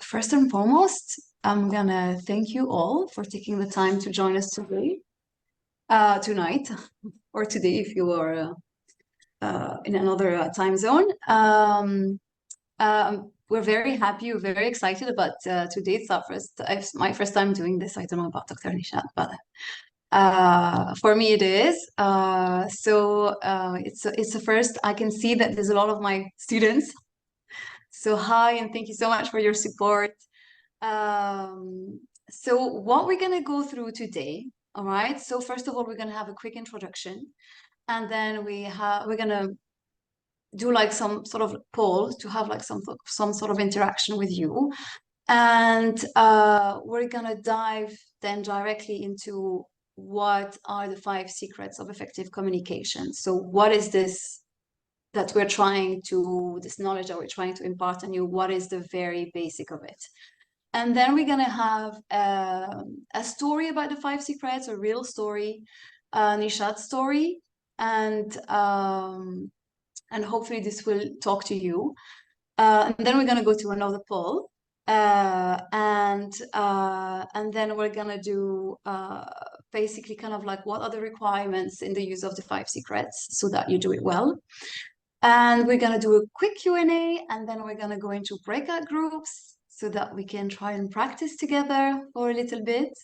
first and foremost, I'm gonna thank you all for taking the time to join us today, tonight, or today if you are in another time zone. We're very happy, we're very excited about today. It's my first time doing this. I don't know about Dr. Nishat, but for me it is. It's the first. I can see that there's a lot of my students. So hi, and thank you so much for your support. So what we're gonna go through today, all right? So first of all, we're gonna have a quick introduction, and then we're gonna do like some sort of poll to have like some sort of interaction with you, and we're gonna dive then directly into what are the 5 secrets of effective communication. So what is this that we're trying to, this knowledge that we're trying to impart on you, what is the very basic of it? And then we're gonna have a story about the 5 secrets, a real story, Nishat's story, and hopefully this will talk to you. And then we're gonna go to another poll, and then we're gonna do basically kind of like what are the requirements in the use of the 5 secrets so that you do it well. And we're gonna do a quick Q&A, and then we're gonna go into breakout groups so that we can try and practice together for a little bit.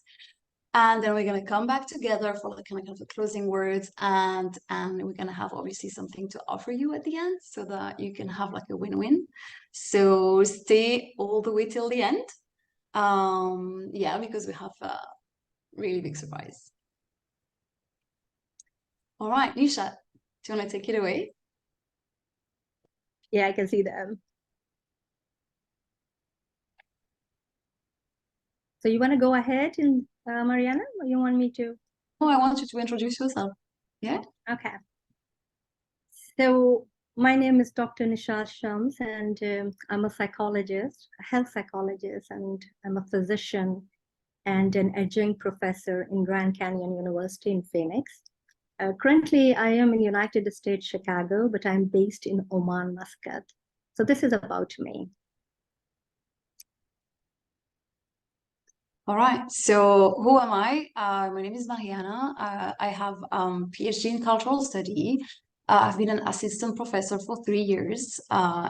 And then we're gonna come back together for like kind of the closing words, and we're gonna have obviously something to offer you at the end so that you can have like a win-win. So stay all the way till the end. Yeah, because we have a really big surprise. All right, Nishat, do you want to take it away? Yeah, I can see them. So you want to go ahead, and Mariana, or you want me to? Oh, I want you to introduce yourself. Yeah? Okay. So my name is Dr. Nishat Shams, and I'm a psychologist, a health psychologist, and I'm a physician and an adjunct professor in Grand Canyon University in Phoenix. Currently, I am in United States, Chicago, but I'm based in Oman, Muscat. So this is about me. All right. So who am I? My name is Mariana. I have PhD in cultural study. I've been an assistant professor for 3 years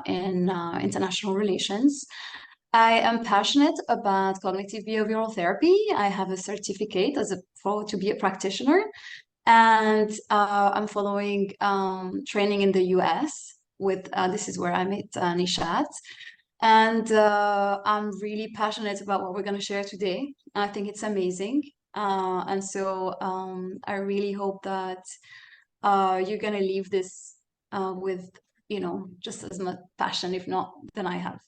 in international relations. I am passionate about cognitive behavioral therapy. I have a certificate to be a practitioner, and I'm following training in the US with this is where I met Nishat. And I'm really passionate about what we're going to share today. I think it's amazing. And so I really hope that you're going to leave this with, just as much passion, if not, than I have.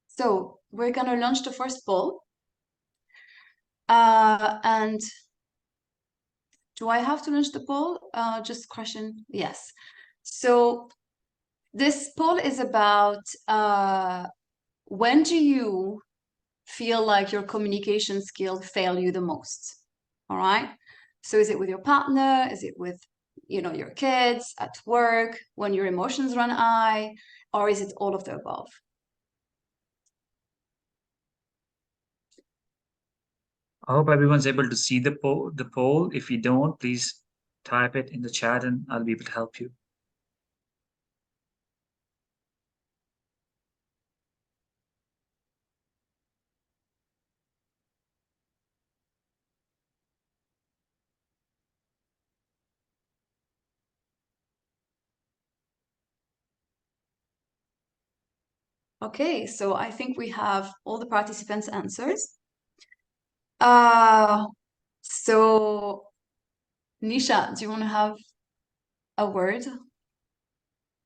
So we're going to launch the first poll. And do I have to launch the poll? Just question. Yes. So this poll is about when do you feel like your communication skills fail you the most? All right. So is it with your partner? Is it with, your kids, at work, when your emotions run high, or is it all of the above? I hope everyone's able to see the poll. If you don't, please type it in the chat and I'll be able to help you. Okay, so I think we have all the participants' answers. So Nisha, do you want to have a word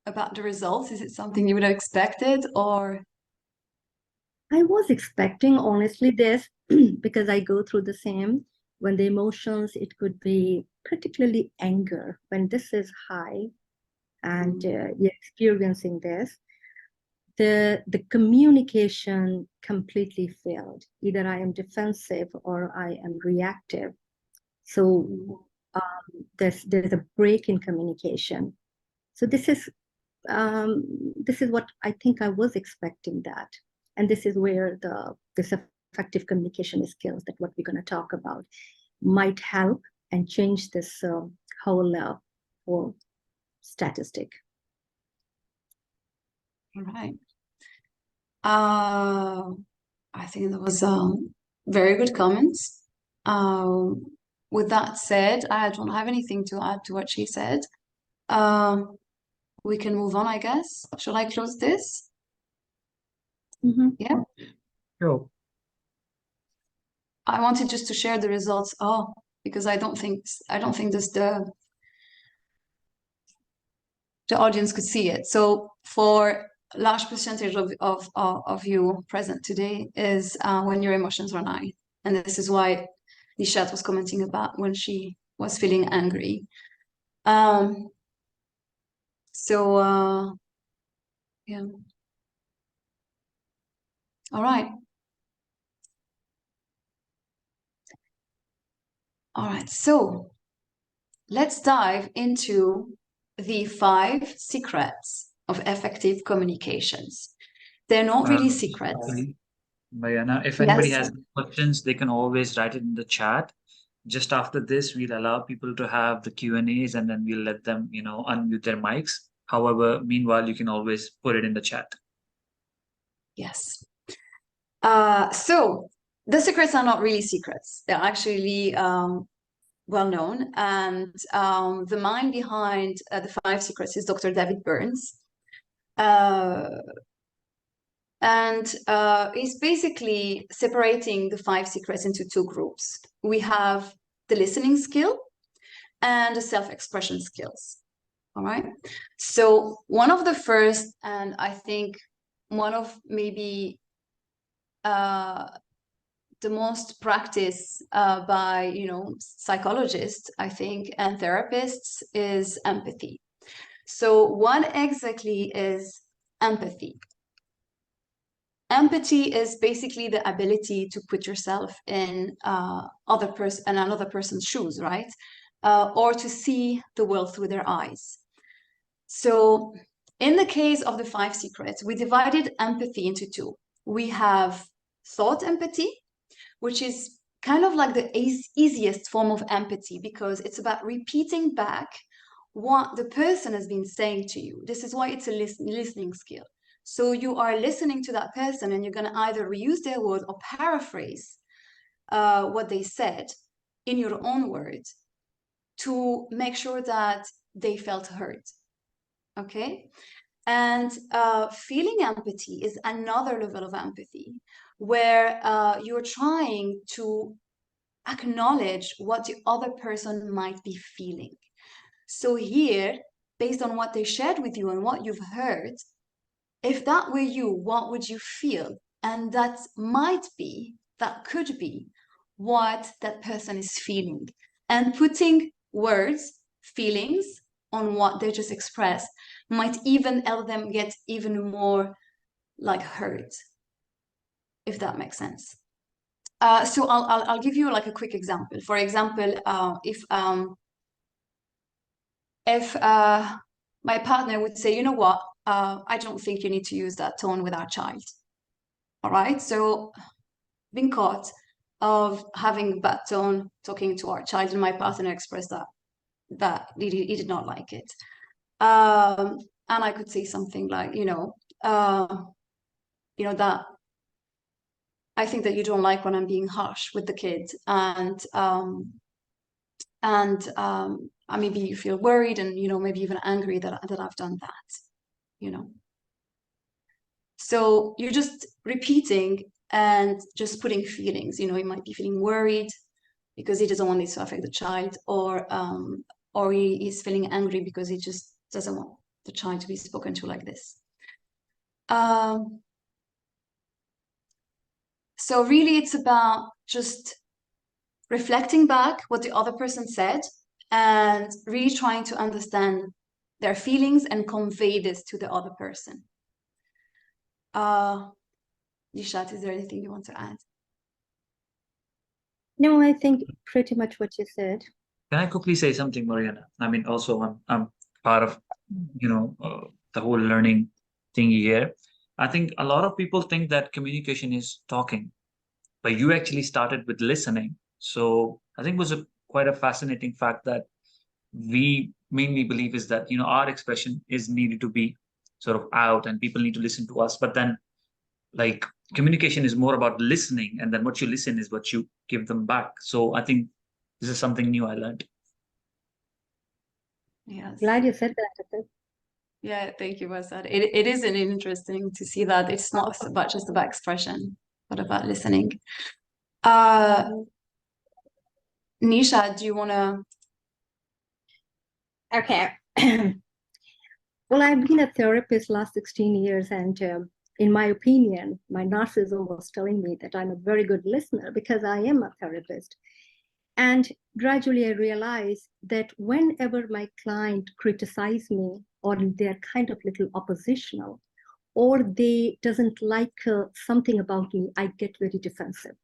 about the results? Is it something you would have expected, or? I was expecting, honestly, this because I go through the same. When the emotions, it could be particularly anger. When this is high and you're experiencing this, the communication completely failed. Either I am defensive or I am reactive. So there's a break in communication. So this is this is what I think I was expecting that. And this is where this effective communication skills that what we're going to talk about might help and change this whole statistic. All right. I think that was very good comments. With that said, I don't have anything to add to what she said. We can move on, I guess. Shall I close this? Yeah. Sure. I wanted just to share the results. Oh, because I don't think this the audience could see it. So for a large percentage of you present today is when your emotions are high. And this is why Nishat was commenting about when she was feeling angry. Yeah. All right. All right, so let's dive into the 5 secrets of effective communications. They're not really secrets. Mariana, if anybody Yes. has questions, they can always write it in the chat. Just after this, we'll allow people to have the Q&As and then we'll let them, unmute their mics. However, meanwhile, you can always put it in the chat. Yes. So the secrets are not really secrets. They're actually well known. And the mind behind the 5 secrets is Dr. David Burns. And he's basically separating the 5 secrets into 2 groups. We have the listening skill and the self-expression skills. All right. So one of the first, and I think one of maybe the most practiced by psychologists, I think, and therapists is empathy. So what exactly is empathy? Empathy is basically the ability to put yourself in another person's shoes, right? Or to see the world through their eyes. So in the case of the 5 secrets, we divided empathy into 2. We have thought empathy, which is kind of like the easiest form of empathy because it's about repeating back what the person has been saying to you. This is why it's a listening skill. So you are listening to that person and you're going to either reuse their words or paraphrase what they said in your own words to make sure that they felt heard. Okay? And feeling empathy is another level of empathy where you're trying to acknowledge what the other person might be feeling. So here, based on what they shared with you and what you've heard, if that were you, what would you feel? And that could be what that person is feeling. And putting words, feelings on what they just expressed might even help them get even more heard, if that makes sense. So I'll give you like a quick example. For example, if my partner would say, you know what, I don't think you need to use that tone with our child. All right, so being caught of having bad tone talking to our child, and my partner expressed that he did not like it. And I could say something like, that I think that you don't like when I'm being harsh with the kid, and maybe you feel worried and maybe even angry that I've done that, So you're just repeating and just putting feelings. He might be feeling worried because he doesn't want this to affect the child, or he's feeling angry because he just doesn't want the child to be spoken to like this. So really it's about just reflecting back what the other person said and really trying to understand their feelings and convey this to the other person. Nishat, is there anything you want to add? No, I think pretty much what you said. Can I quickly say something, Mariana? I mean, also I'm part of the whole learning thingy here. I think a lot of people think that communication is talking, but you actually started with listening. So I think it was quite a fascinating fact that we mainly believe is that our expression is needed to be sort of out and people need to listen to us, but then like communication is more about listening, and then what you listen is what you give them back. So I think this is something new I learned. Yes. Glad you said that, Atul. Yeah, thank you, Vasad. It is an interesting to see that it's not about just about expression, but about listening. Nisha, do you want to? Okay. Well, I've been a therapist last 16 years, and in my opinion, my narcissism was telling me that I'm a very good listener because I am a therapist. And gradually I realized that whenever my client criticizes me, or they're kind of little oppositional, or they doesn't like something about me, I get very defensive.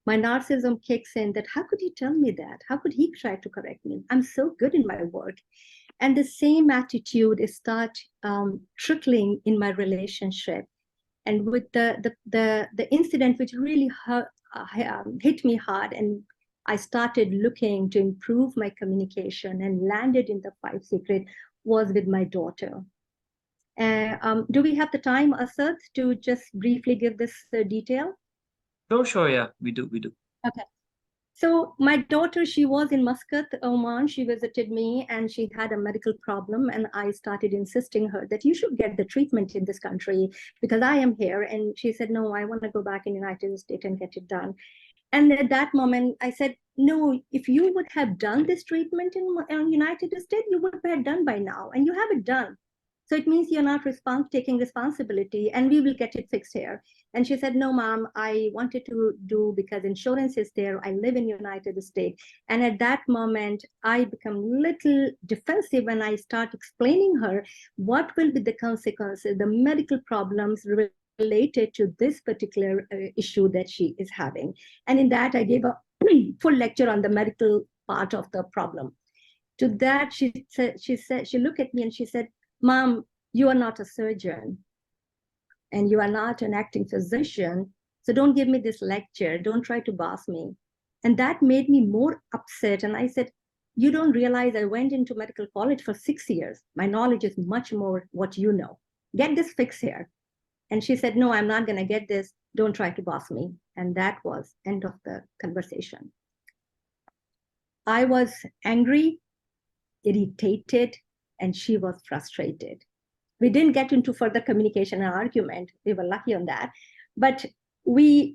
My narcissism kicks in that how could he tell me that? How could he try to correct me? I'm so good in my work. And the same attitude is start trickling in my relationship. And with the incident which really hit me hard, and I started looking to improve my communication and landed in the 5 Secret, was with my daughter. Do we have the time, Asad, to just briefly give this detail? Sure, yeah, we do. Okay. So my daughter, she was in Muscat, Oman. She visited me and she had a medical problem. And I started insisting her that you should get the treatment in this country because I am here. And she said, no, I want to go back in the United States and get it done. And at that moment, I said, no, if you would have done this treatment in United States, you would have done by now. And you have it done. So it means you're not taking responsibility, and we will get it fixed here. And she said, no, Mom, I wanted to do because insurance is there. I live in United States. And at that moment, I become little defensive when I start explaining her what will be the consequences, the medical problems related to this particular issue that she is having. And in that, I gave a full lecture on the medical part of the problem. To that, she looked at me and she said, Mom, you are not a surgeon and you are not an acting physician. So don't give me this lecture. Don't try to boss me. And that made me more upset. And I said, you don't realize I went into medical college for 6 years. My knowledge is much more what you know. Get this fixed here. And she said, no, I'm not going to get this. Don't try to boss me. And that was end of the conversation. I was angry, irritated, and she was frustrated. We didn't get into further communication and argument. We were lucky on that. But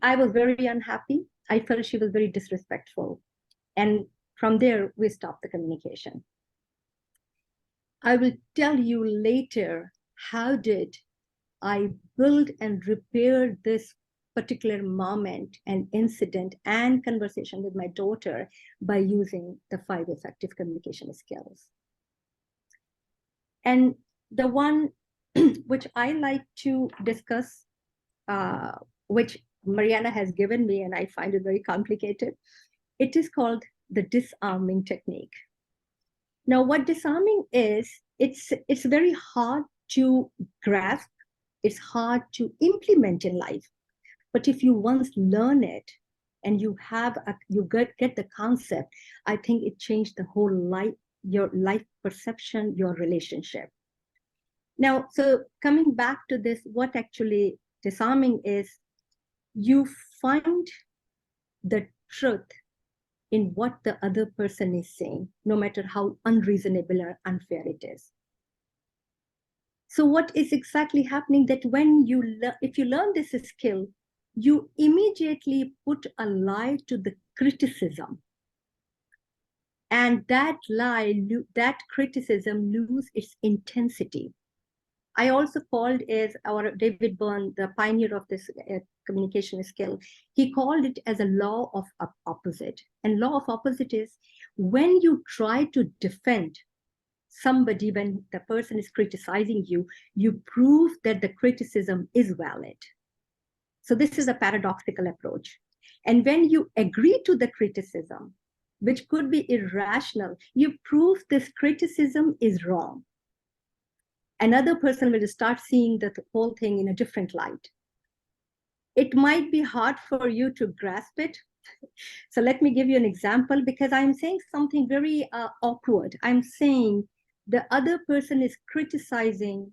I was very unhappy. I felt she was very disrespectful. And from there, we stopped the communication. I will tell you later how did I build and repair this particular moment and incident and conversation with my daughter by using the 5 effective communication skills. And the one which I like to discuss, which Mariana has given me, and I find it very complicated, it is called the disarming technique. Now, what disarming is, it's very hard to grasp, it's hard to implement in life. But if you once learn it and you get the concept, I think it changed the whole life, your life perception, your relationship. Now, so coming back to this, what actually disarming is, you find the truth in what the other person is saying, no matter how unreasonable or unfair it is. So what is exactly happening that when if you learn this skill, you immediately put a lie to the criticism. And that lie, that criticism lose its intensity. I also called our David Byrne, the pioneer of this communication skill. He called it as a law of opposite. And law of opposite is when you try to defend somebody, when the person is criticizing you, you prove that the criticism is valid. So this is a paradoxical approach. And when you agree to the criticism, which could be irrational, you prove this criticism is wrong. Another person will start seeing the whole thing in a different light. It might be hard for you to grasp it. So let me give you an example, because I'm saying something very awkward. I'm saying the other person is criticizing,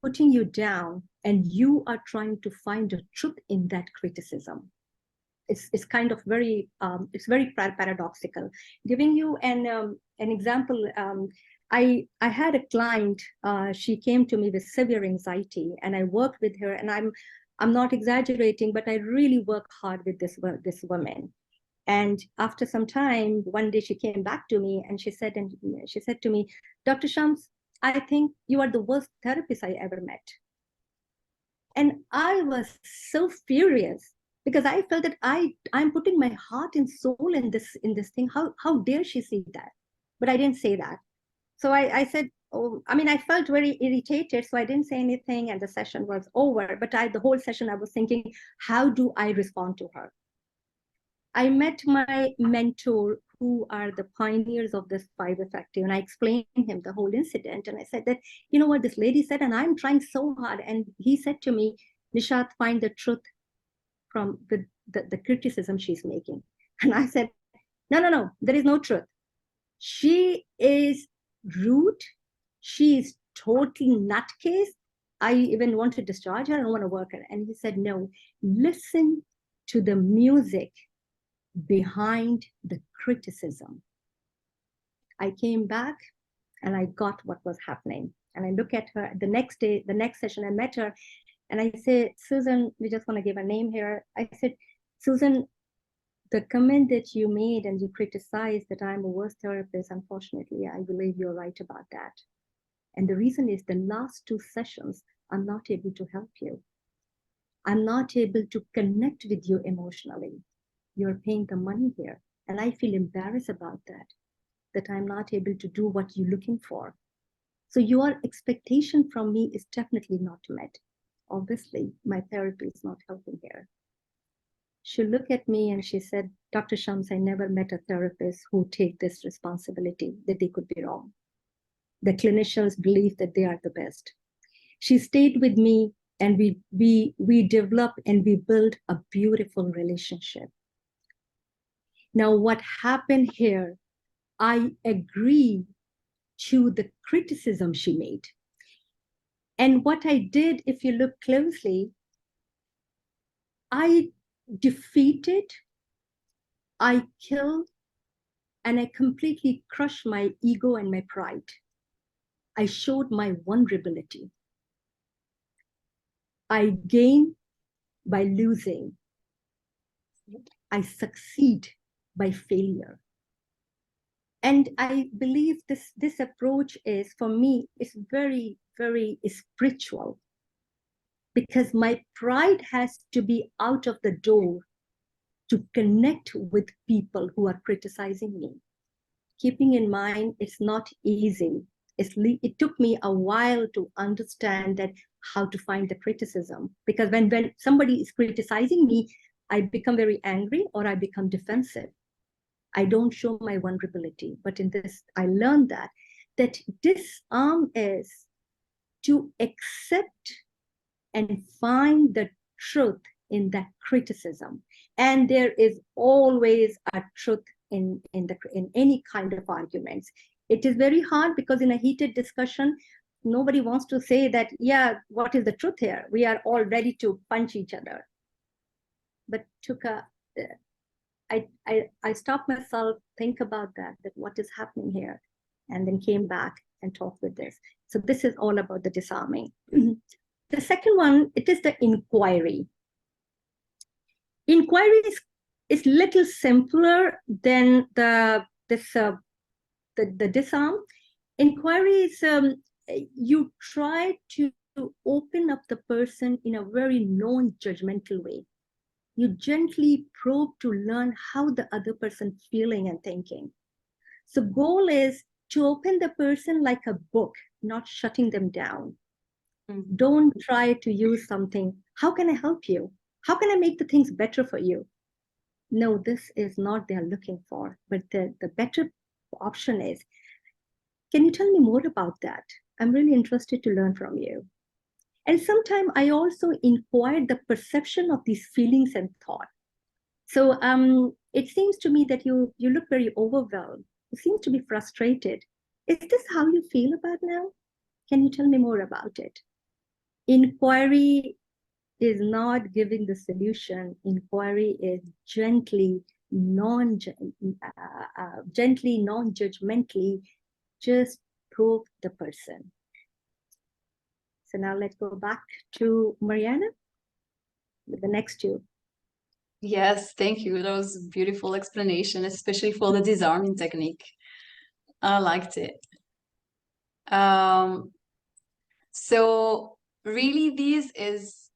putting you down, and you are trying to find the truth in that criticism. It's kind of very, it's very paradoxical. Giving you an example, I had a client, she came to me with severe anxiety, and I worked with her, and I'm not exaggerating, but I really work hard with this woman. And after some time, one day she came back to me and she said to me, Dr. Shams, I think you are the worst therapist I ever met. And I was so furious, because I felt that I'm putting my heart and soul in this thing. How dare she say that? But I didn't say that. So I said, oh, I mean, I felt very irritated, so I didn't say anything, and the session was over. But the whole session I was thinking, how do I respond to her? I met my mentor, who are the pioneers of this 5 Effective, and I explained him the whole incident. And I said that, you know what this lady said, and I'm trying so hard. And he said to me, Nishat, find the truth from the criticism she's making. And I said, no, there is no truth. She is rude. She is totally nutcase. I even want to discharge her. I don't want to work her. And he said, no, listen to the music behind the criticism. I came back and I got what was happening. And I look at her the next day, the next session, I met her, and I said, Susan, we just want to give a name here. I said, Susan, the comment that you made and you criticized that I'm a worse therapist, unfortunately, I believe you're right about that. And the reason is the last 2 sessions, I'm not able to help you. I'm not able to connect with you emotionally. You're paying the money here. And I feel embarrassed about that I'm not able to do what you're looking for. So your expectation from me is definitely not met. Obviously, my therapy is not helping here. She looked at me and she said, Dr. Shams, I never met a therapist who take this responsibility, that they could be wrong. The clinicians believe that they are the best. She stayed with me, and we developed and we built a beautiful relationship. Now, what happened here, I agree to the criticism she made. And what I did, if you look closely, I defeated, I killed, and I completely crushed my ego and my pride. I showed my vulnerability. I gain by losing. I succeed by failure. And I believe this approach is, for me, is very, very spiritual, because my pride has to be out of the door to connect with people who are criticizing me. Keeping in mind, it's not easy. It took me a while to understand that how to find the criticism, because when somebody is criticizing me, I become very angry or I become defensive. I don't show my vulnerability. But in this, I learned that disarm is to accept and find the truth in that criticism. And there is always a truth in any kind of arguments. It is very hard, because in a heated discussion, nobody wants to say that, yeah, what is the truth here? We are all ready to punch each other. But I stopped myself, think about that what is happening here, and then came back and talked with this. So this is all about the disarming. The second one, it is the inquiry. Inquiry is little simpler than the disarm. Inquiry is you try to open up the person in a very non-judgmental way. You gently probe to learn how the other person feeling and thinking. So goal is to open the person like a book, not shutting them down. Don't try to use something. How can I help you? How can I make the things better for you? No, this is not they're looking for. But the better option is, can you tell me more about that? I'm really interested to learn from you. And sometimes I also inquire the perception of these feelings and thought. So it seems to me that you look very overwhelmed. You seem to be frustrated. Is this how you feel about now? Can you tell me more about it? Inquiry is not giving the solution. Inquiry is gently, non-judgmentally, just probe the person. So now let's go back to Mariana with the next two. Yes, thank you. That was a beautiful explanation, especially for the disarming technique. I liked it. So really this is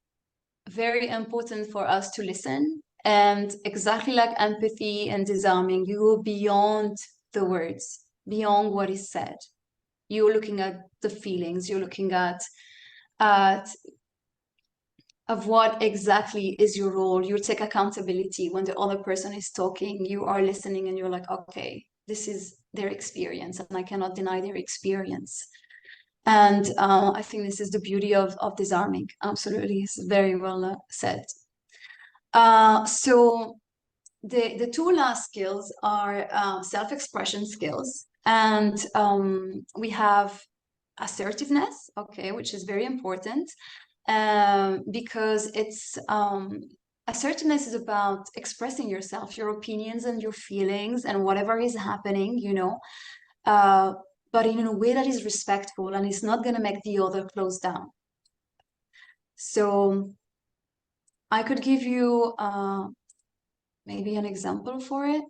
very important for us to listen. And exactly like empathy and disarming, you go beyond the words, beyond what is said. You're looking at the feelings, you're looking at of what exactly is your role. You take accountability when the other person is talking. You are listening and you're like, okay, this is their experience and I cannot deny their experience. And I think this is the beauty of disarming. Absolutely, it's very well said. So the two last skills are self-expression skills. And we have assertiveness, okay, which is very important. Because it's assertiveness is about expressing yourself, your opinions and your feelings and whatever is happening, you know, but in a way that is respectful and is not going to make the other close down. So I could give you maybe an example for it.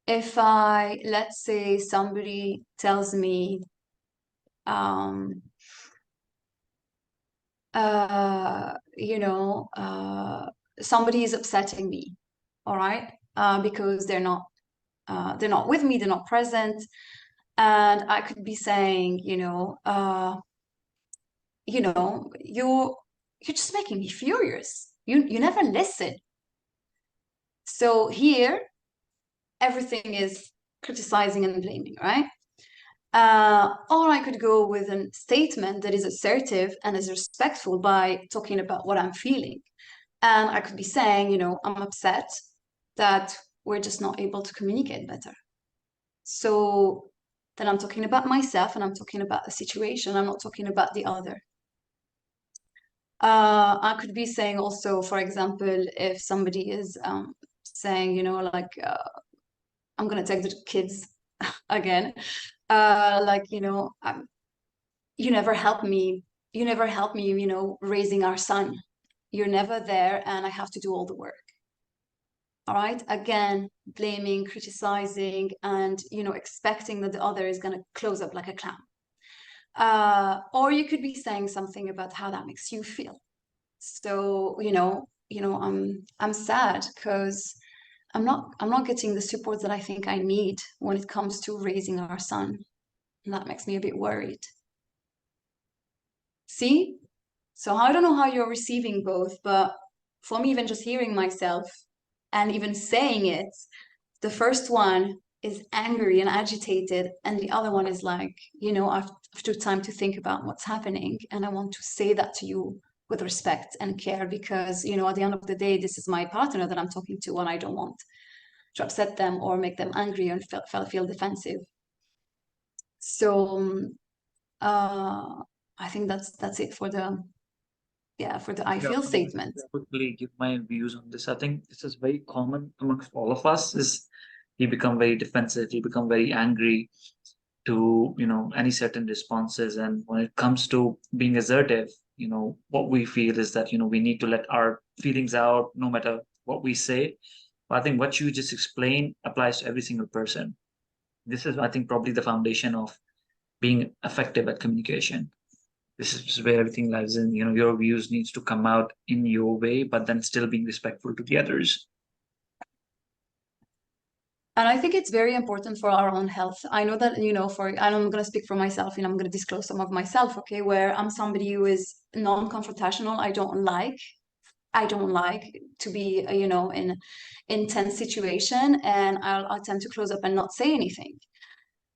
If let's say somebody tells me, you know, somebody is upsetting me, all right, because they're not with me, they're not present, and I could be saying, you're just making me furious. You never listen. So here, everything is criticizing and blaming, right? Or I could go with a statement that is assertive and is respectful by talking about what I'm feeling. And I could be saying, I'm upset that we're just not able to communicate better. So then I'm talking about myself and I'm talking about the situation. I'm not talking about the other. I could be saying also, for example, if somebody is saying, I'm going to take the kids again, you never help me, raising our son. You're never there and I have to do all the work. All right, again, blaming, criticizing, and expecting that the other is going to close up like a clown. Or you could be saying something about how that makes you feel. So I'm sad because I'm not getting the support that I think I need when it comes to raising our son, and that makes me a bit worried. See? So I don't know how you're receiving both, but for me, even just hearing myself and even saying it, the first one is angry and agitated, and the other one is like, after time to think about what's happening, and I want to say that to you with respect and care, because at the end of the day, this is my partner that I'm talking to, and I don't want to upset them or make them angry and feel defensive. So I think that's it for the I feel statement. Quickly give my views on this. I think this is very common amongst all of us. Is you become very defensive, you become very angry to any certain responses, and when it comes to being assertive, what we feel is that we need to let our feelings out no matter what we say. But I think what you just explained applies to every single person. This is, I think, probably the foundation of being effective at communication. This is where everything lies in. Your views needs to come out in your way, but then still being respectful to the others. And I think it's very important for our own health. I know that, I'm going to speak for myself, and I'm going to disclose some of myself, okay, where I'm somebody who is non-confrontational. I don't like to be, in intense situation, and I'll tend to close up and not say anything.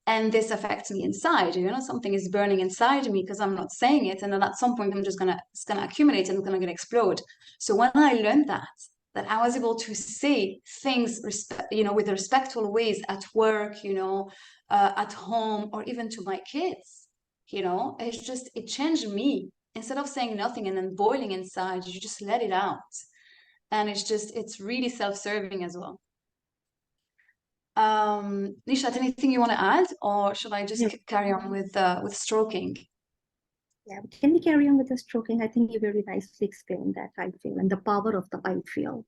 and this affects me inside. You know, something is burning inside me because I'm not saying it, and then at some point it's gonna accumulate and it's gonna explode. So when I learned that I was able to say things, you know, with respectful ways at work, you know, at home, or even to my kids, you know, it changed me. Instead of saying nothing and then boiling inside, you just let it out. And it's really self-serving as well. Nishat, anything you want to add, or should I just carry on with stroking? Yeah, can we carry on with the stroking? I think you very nicely explained that I feel and the power of the I feel.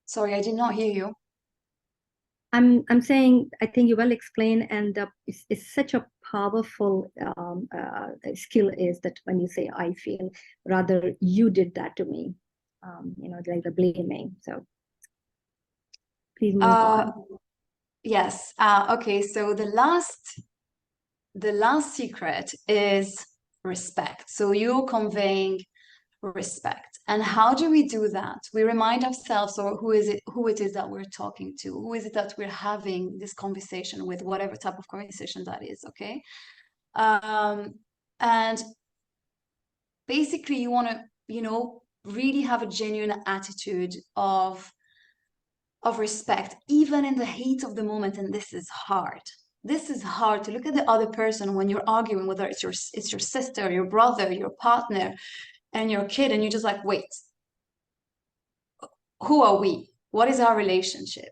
Sorry, I did not hear you. I'm saying I think you well explained, and it's such a powerful skill is that when you say I feel, rather you did that to me, you know, like the blaming. So please move on. Yes. Okay. So the last secret is respect. So you're conveying respect. And how do we do that? We remind ourselves, or who it is that we're talking to, who is it that we're having this conversation with, whatever type of conversation that is, okay? And basically you want to, you know, really have a genuine attitude of respect, even in the heat of the moment. And this is hard. This is hard to look at the other person when you're arguing, whether it's your sister, your brother, your partner, and your kid, and you're just like, wait, who are we? What is our relationship?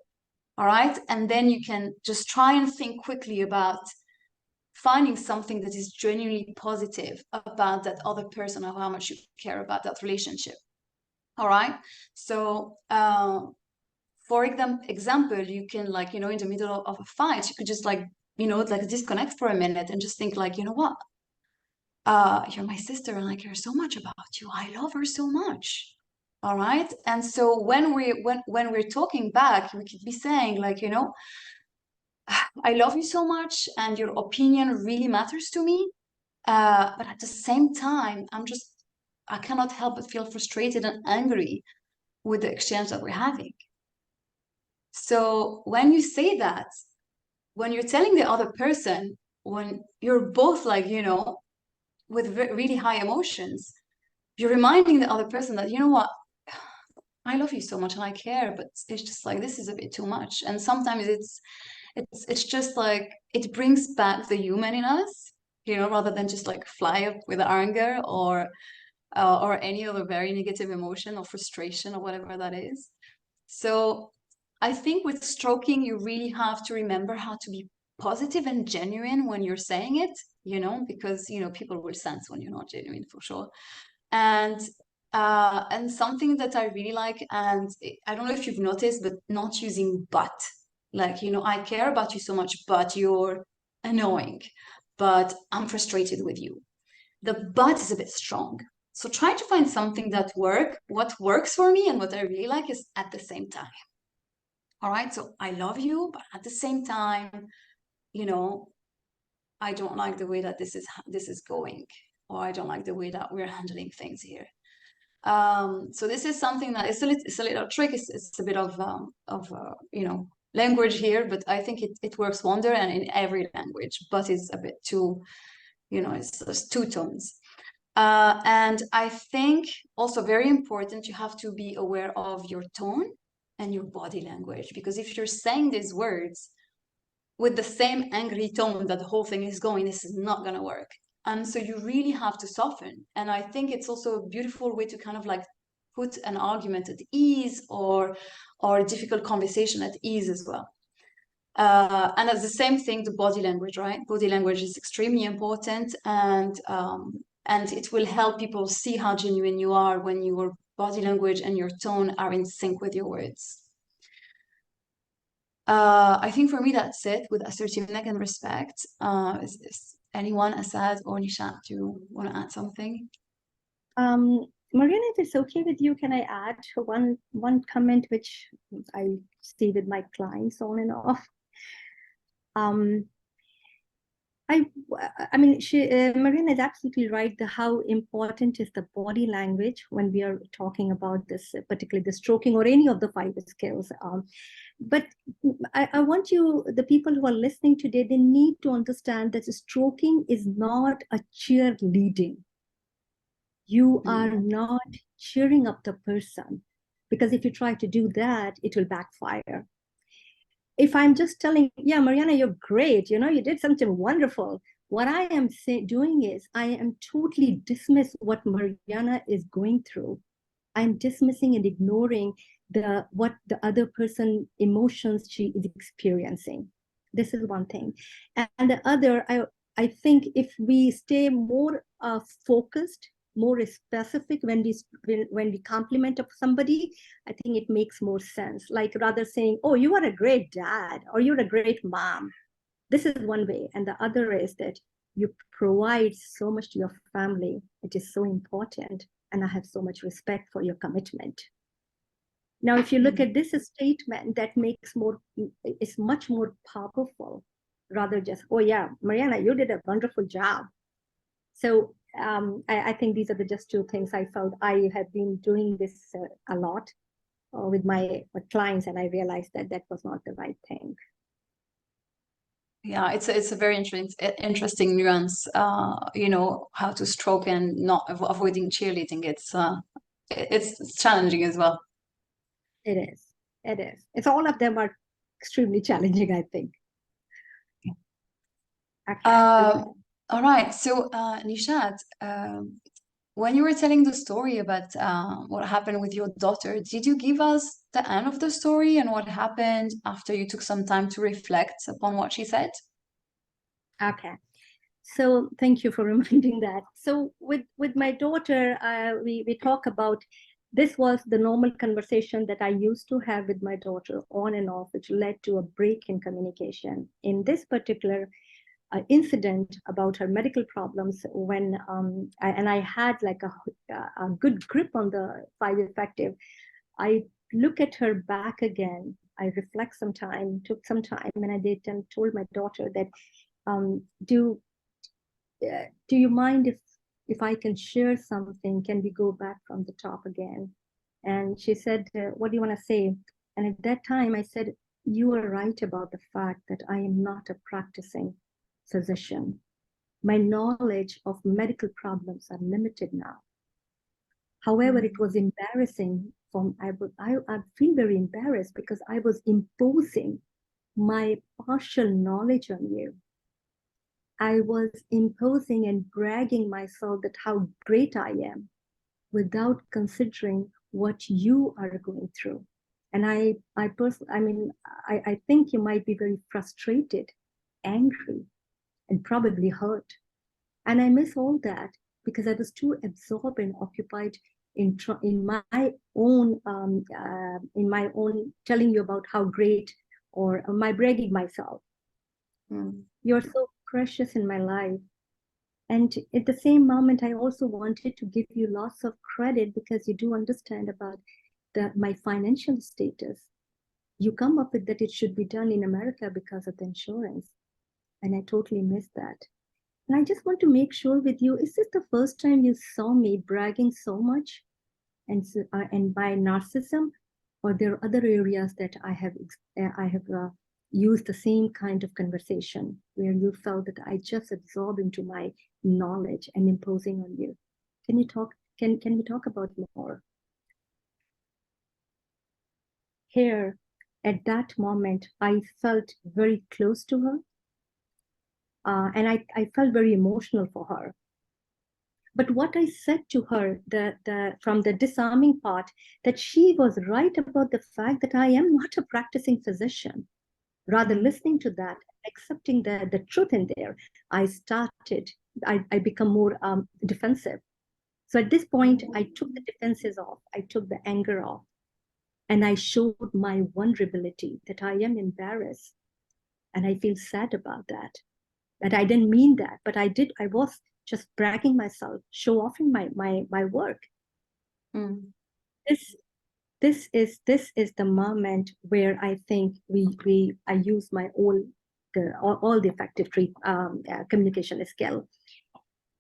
All right. And then you can just try and think quickly about finding something that is genuinely positive about that other person, or how much you care about that relationship. All right. So, for example, you can, like, you know, in the middle of a fight, you could just, like, you know, like disconnect for a minute and just think, like, you know what? You're my sister and I care so much about you. I love her so much. All right. And so when we're talking back, we could be saying, like, you know, I love you so much and your opinion really matters to me. But at the same time, I cannot help but feel frustrated and angry with the exchange that we're having. So when you say that, when you're telling the other person, when you're both, like, you know, with really high emotions, you're reminding the other person that, you know what, I love you so much and I care, but it's just like, this is a bit too much. And sometimes it's just like, it brings back the human in us, you know, rather than just like fly up with anger or any other very negative emotion or frustration or whatever that is. So I think with stroking, you really have to remember how to be positive and genuine when you're saying it, you know, because, you know, people will sense when you're not genuine, for sure. And something that I really like, and I don't know if you've noticed, but not using but. Like, you know, I care about you so much, but you're annoying, but I'm frustrated with you. The but is a bit strong. So try to find something that what works for me and what I really like is at the same time. All right, so I love you, but at the same time, you know, I don't like the way that this is going, or I don't like the way that we're handling things here. So this is something that it's a little trick. It's a bit of you know, language here, but I think it works wonder, and in every language. But it's a bit too, you know, it's two tones. And I think also very important, you have to be aware of your tone and your body language, because if you're saying these words with the same angry tone that the whole thing is going, this is not going to work. And so you really have to soften. And I think it's also a beautiful way to kind of like put an argument at ease, or a difficult conversation at ease as well. And as the same thing, the body language, right? Body language is extremely important, and it will help people see how genuine you are when your body language and your tone are in sync with your words. I think for me, that's it with assertiveness and respect. Is anyone, Asad or Nishat, do you want to add something? Mariana, if it's okay with you, can I add one comment which I see with my clients on and off? I mean, Marina is absolutely right. How important is the body language when we are talking about this, particularly the stroking or any of the 5 skills. But I want you, the people who are listening today, they need to understand that stroking is not a cheerleading. You are not cheering up the person, because if you try to do that, it will backfire. If I'm just telling, yeah, Mariana, you're great, you did something wonderful, what I am doing is I am totally dismiss what Mariana is going through. I'm dismissing and ignoring what the other person emotions she is experiencing. This is one thing. And the other, I think if we stay more focused, more specific when we compliment somebody, I think it makes more sense. Like rather saying, oh, you are a great dad, or you're a great mom. This is one way. And the other is that you provide so much to your family. It is so important. And I have so much respect for your commitment. Now, if you look at this statement, that is much more powerful, rather just, oh yeah, Mariana, you did a wonderful job. So I think these are just 2 things I felt. I have been doing this a lot with my clients, and I realized that was not the right thing. Yeah, it's a very interesting nuance. How to stroke and not avoiding cheerleading. It's challenging as well. It is. It's all of them are extremely challenging, I think. Okay. All right. So, Nishat, when you were telling the story about what happened with your daughter, did you give us the end of the story and what happened after you took some time to reflect upon what she said? Okay. So thank you for reminding that. So with my daughter, we talk about, this was the normal conversation that I used to have with my daughter on and off, which led to a break in communication. In this particular incident about her medical problems, when I had like a good grip on the 5 effective, I look at her back again. I reflect took some time, and I did and told my daughter that, do you mind if I can share something? Can we go back from the top again? And she said, what do you want to say? And at that time I said, you are right about the fact that I am not a practicing physician. My knowledge of medical problems are limited now. However, it was embarrassing. I feel very embarrassed because I was imposing my partial knowledge on you. I was imposing and bragging myself that how great I am without considering what you are going through. And I think you might be very frustrated, angry, and probably hurt. And I miss all that because I was too absorbed and occupied in my own telling you about how great, or my bragging myself. You're so precious in my life. And at the same moment, I also wanted to give you lots of credit because you do understand about my financial status. You come up with that it should be done in America because of the insurance. And I totally missed that. And I just want to make sure with you, is this the first time you saw me bragging so much and by narcissism? Or there are other areas that I have used the same kind of conversation where you felt that I just absorbed into my knowledge and imposing on you? Can we talk about more? Here, at that moment, I felt very close to her. And I felt very emotional for her. But what I said to her, from the disarming part, that she was right about the fact that I am not a practicing physician. Rather listening to that, accepting the truth in there, I become more defensive. So at this point, I took the defenses off, I took the anger off, and I showed my vulnerability, that I am embarrassed. And I feel sad about that. That I didn't mean that, but I was just bragging myself, show offing my work. This is the moment where I think I use my own all the effective communication skill.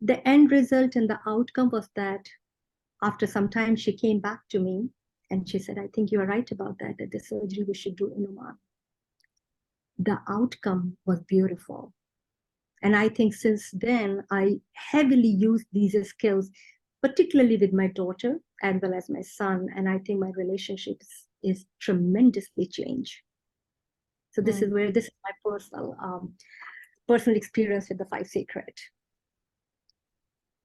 The end result and the outcome was that after some time, she came back to me and she said, I think you are right about that the surgery we should do in Oman. The outcome was beautiful. And I think since then, I heavily used these skills, particularly with my daughter as well as my son. And I think my relationship is tremendously changed. So this is my personal experience with the 5 Secret.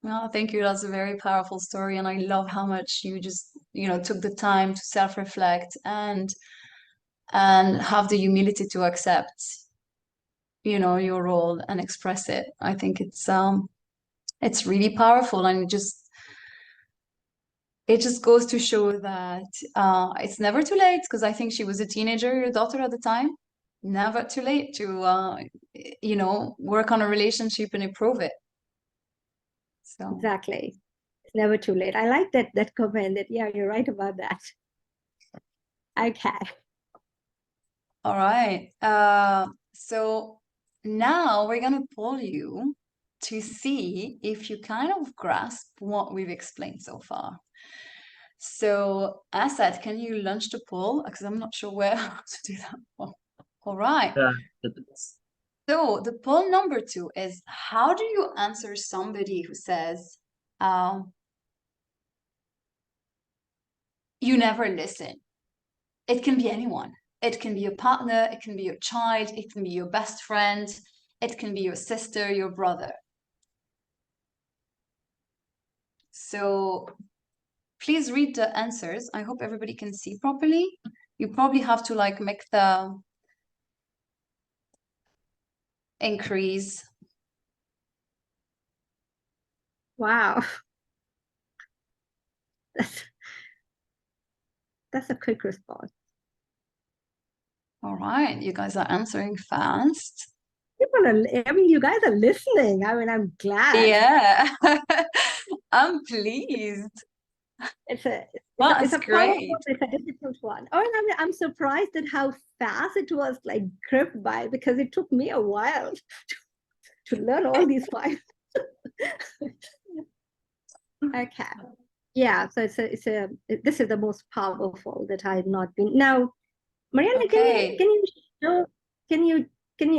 Oh, thank you. That's a very powerful story. And I love how much you just, took the time to self-reflect and have the humility to accept, your role and express it. I think it's really powerful, and it just goes to show that it's never too late, because I think she was a teenager, your daughter at the time. Never too late to work on a relationship and improve it. So exactly, it's never too late. I like that comment. That yeah, you're right about that. Okay. All right. So now we're gonna poll you to see if you kind of grasp what we've explained so far. So Asad, can you launch the poll? Because I'm not sure where to do that. All right. So the poll number 2 is, how do you answer somebody who says, you never listen? It can be anyone. It can be your partner, it can be your child, it can be your best friend, it can be your sister, your brother. So please read the answers. I hope everybody can see properly. You probably have to make the increase. Wow. That's a quick response. All right, you guys are answering fast. You guys are listening. I mean, I'm glad. Yeah, I'm pleased. It's great. It's a difficult one. Oh, and I'm surprised at how fast it was gripped by, because it took me a while to learn all these 5. Okay. Yeah, so this is the most powerful that I've not been. Now, Mariana, Okay. can you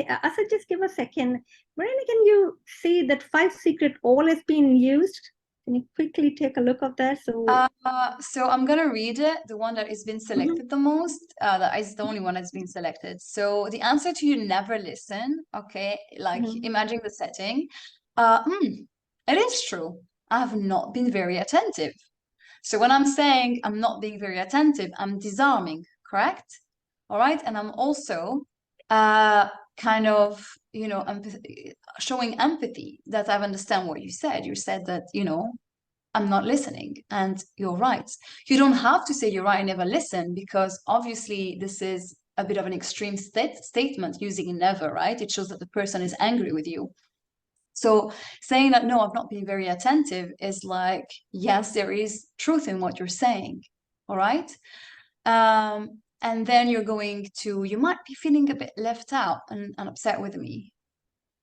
Asa, just give a second. Mariana, can you see that 5 Secret all has been used? Can you quickly take a look at that? So I'm gonna read it, the one that has been selected the most. That is the only one that's been selected. So the answer to you never listen, okay? Imagine the setting. It is true. I have not been very attentive. So when I'm saying I'm not being very attentive, I'm disarming, correct? All right, and I'm also kind of, showing empathy, that I understand what you said. You said that, I'm not listening, and you're right. You don't have to say you're right, I never listen, because obviously this is a bit of an extreme statement using never, right? It shows that the person is angry with you. So saying that, no, I've not been very attentive, is like, yes, there is truth in what you're saying, all right? And then you might be feeling a bit left out and upset with me.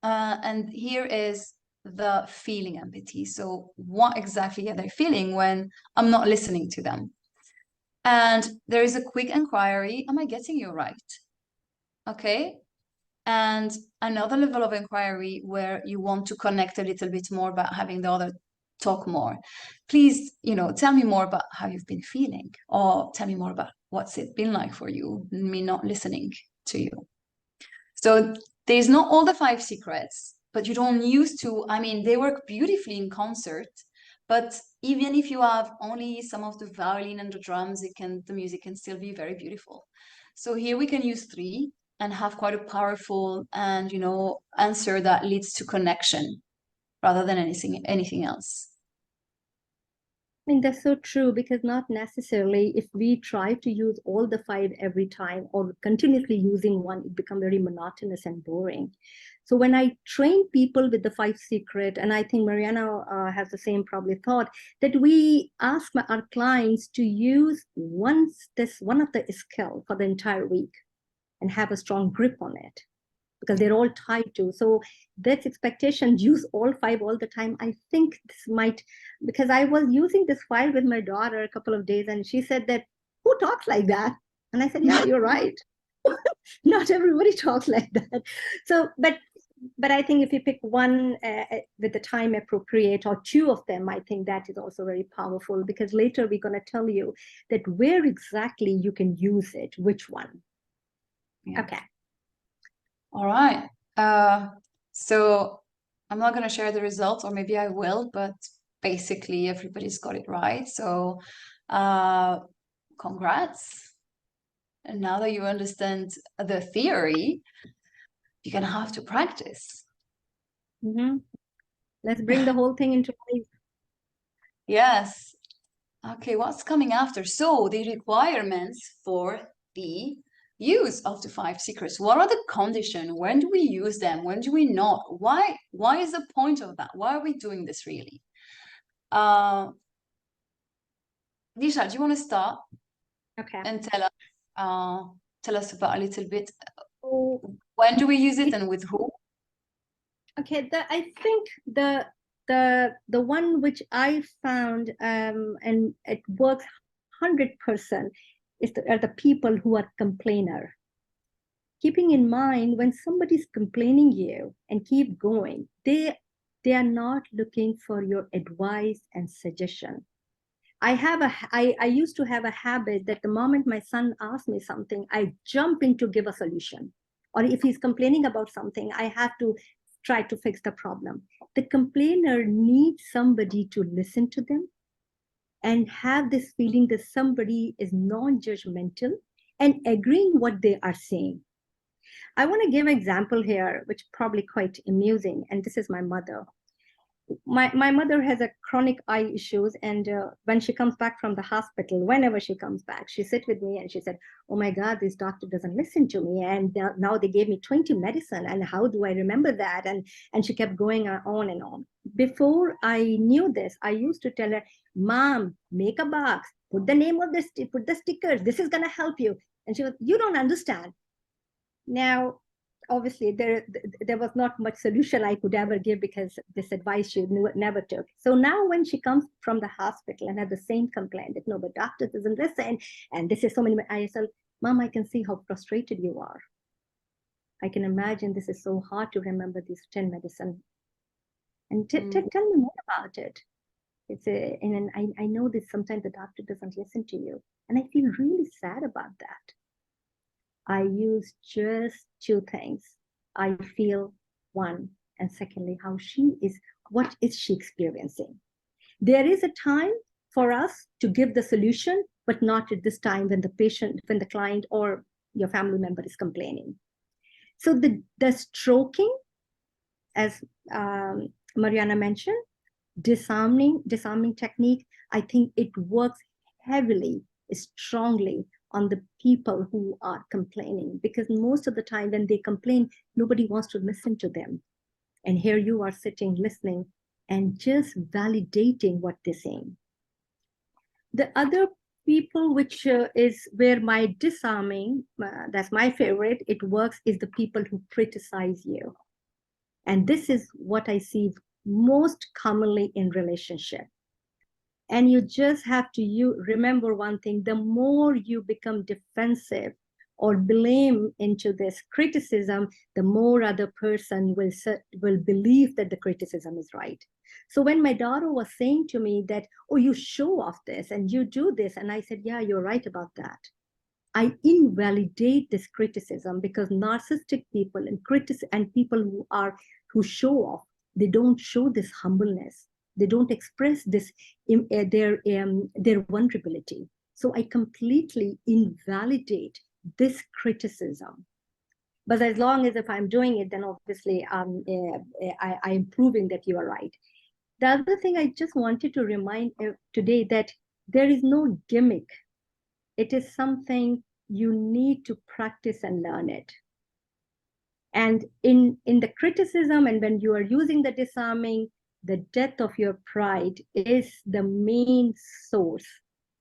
And here is the feeling empathy. So what exactly are they feeling when I'm not listening to them? And there is a quick inquiry, am I getting you right? Okay. And another level of inquiry where you want to connect a little bit more about having the other talk more. Please, tell me more about how you've been feeling, or tell me more about what's it been like for you, me not listening to you. So there's not all the 5 secrets, but you don't use to, they work beautifully in concert, but even if you have only some of the violin and the drums, the music can still be very beautiful. So here we can use 3 and have quite a powerful and, answer that leads to connection rather than anything else. I mean, that's so true, because not necessarily if we try to use all the 5 every time, or continuously using one, it becomes very monotonous and boring. So when I train people with the 5 Secret, and I think Mariana has the same probably thought, that we ask our clients to use one of the skill for the entire week and have a strong grip on it. because they're all tied to. So this expectation, use all 5 all the time. I think this might, because I was using this file with my daughter a couple of days and she said that, who talks like that? And I said, yeah, you're right. Not everybody talks like that. So, but I think if you pick one with the time appropriate, or 2 of them, I think that is also very powerful, because later we're going to tell you that where exactly you can use it, which one. Yeah. Okay. All right. So I'm not going to share the results, or maybe I will, but basically everybody's got it right. So congrats. And now that you understand the theory, you're going to have to practice. Mm-hmm. Let's bring the whole thing into life. Yes. Okay, what's coming after? So the requirements for the use of the 5 secrets. What are the conditions? When do we use them? When do we not? Why is the point of that? Why are we doing this really? Disha, do you want to start? Okay. And tell us about a little bit. So, When do we use it and with who? okay, I think the one which I found and it works 100% are the people who are complainer. Keeping in mind, when somebody's complaining you and keep going, they are not looking for your advice and suggestion. I used to have a habit that the moment my son asks me something, I jump in to give a solution. Or if he's complaining about something, I have to try to fix the problem. The complainer needs somebody to listen to them and have this feeling that somebody is non-judgmental and agreeing what they are saying. I want to give an example here, which probably quite amusing, and this is my mother. My mother has a chronic eye issues, and when she comes back from the hospital, whenever she comes back, she sit with me and she said, oh my God, this doctor doesn't listen to me, and now they gave me 20 medicine, and how do I remember that? And she kept going on and on. Before I knew this, I used to tell her, Mom, make a box, put the name of this, put the stickers, this is going to help you. And she was, you don't understand. Now, obviously, there was not much solution I could ever give, because this advice she never took. So now when she comes from the hospital and has the same complaint that, no, but doctor doesn't listen, and this is so many, I said, Mom, I can see how frustrated you are. I can imagine this is so hard to remember these 10 medicine. And tell me more about it. And I know that sometimes the doctor doesn't listen to you. And I feel really sad about that. I use just 2 things. I feel, one, and secondly, how she is, what is she experiencing? There is a time for us to give the solution, but not at this time when the patient, when the client or your family member is complaining. So the stroking, as Mariana mentioned, disarming technique, I think it works heavily, strongly on the people who are complaining, because most of the time when they complain, nobody wants to listen to them. And here you are sitting, listening, and just validating what they're saying. The other people, which is where my disarming, that's my favorite, it works, is the people who criticize you. And this is what I see most commonly in relationship. And you just have to remember one thing: the more you become defensive or blame into this criticism, the more other person will believe that the criticism is right. So when my daughter was saying to me that, oh, you show off this and you do this, and I said, yeah, you're right about that. I invalidate this criticism, because narcissistic people and people who show off, they don't show this humbleness. They don't express this their vulnerability. So I completely invalidate this criticism. But as long as if I'm doing it, then obviously I'm proving that you are right. The other thing I just wanted to remind today, that there is no gimmick. It is something you need to practice and learn it. And in the criticism, and when you are using the disarming, the death of your pride is the main source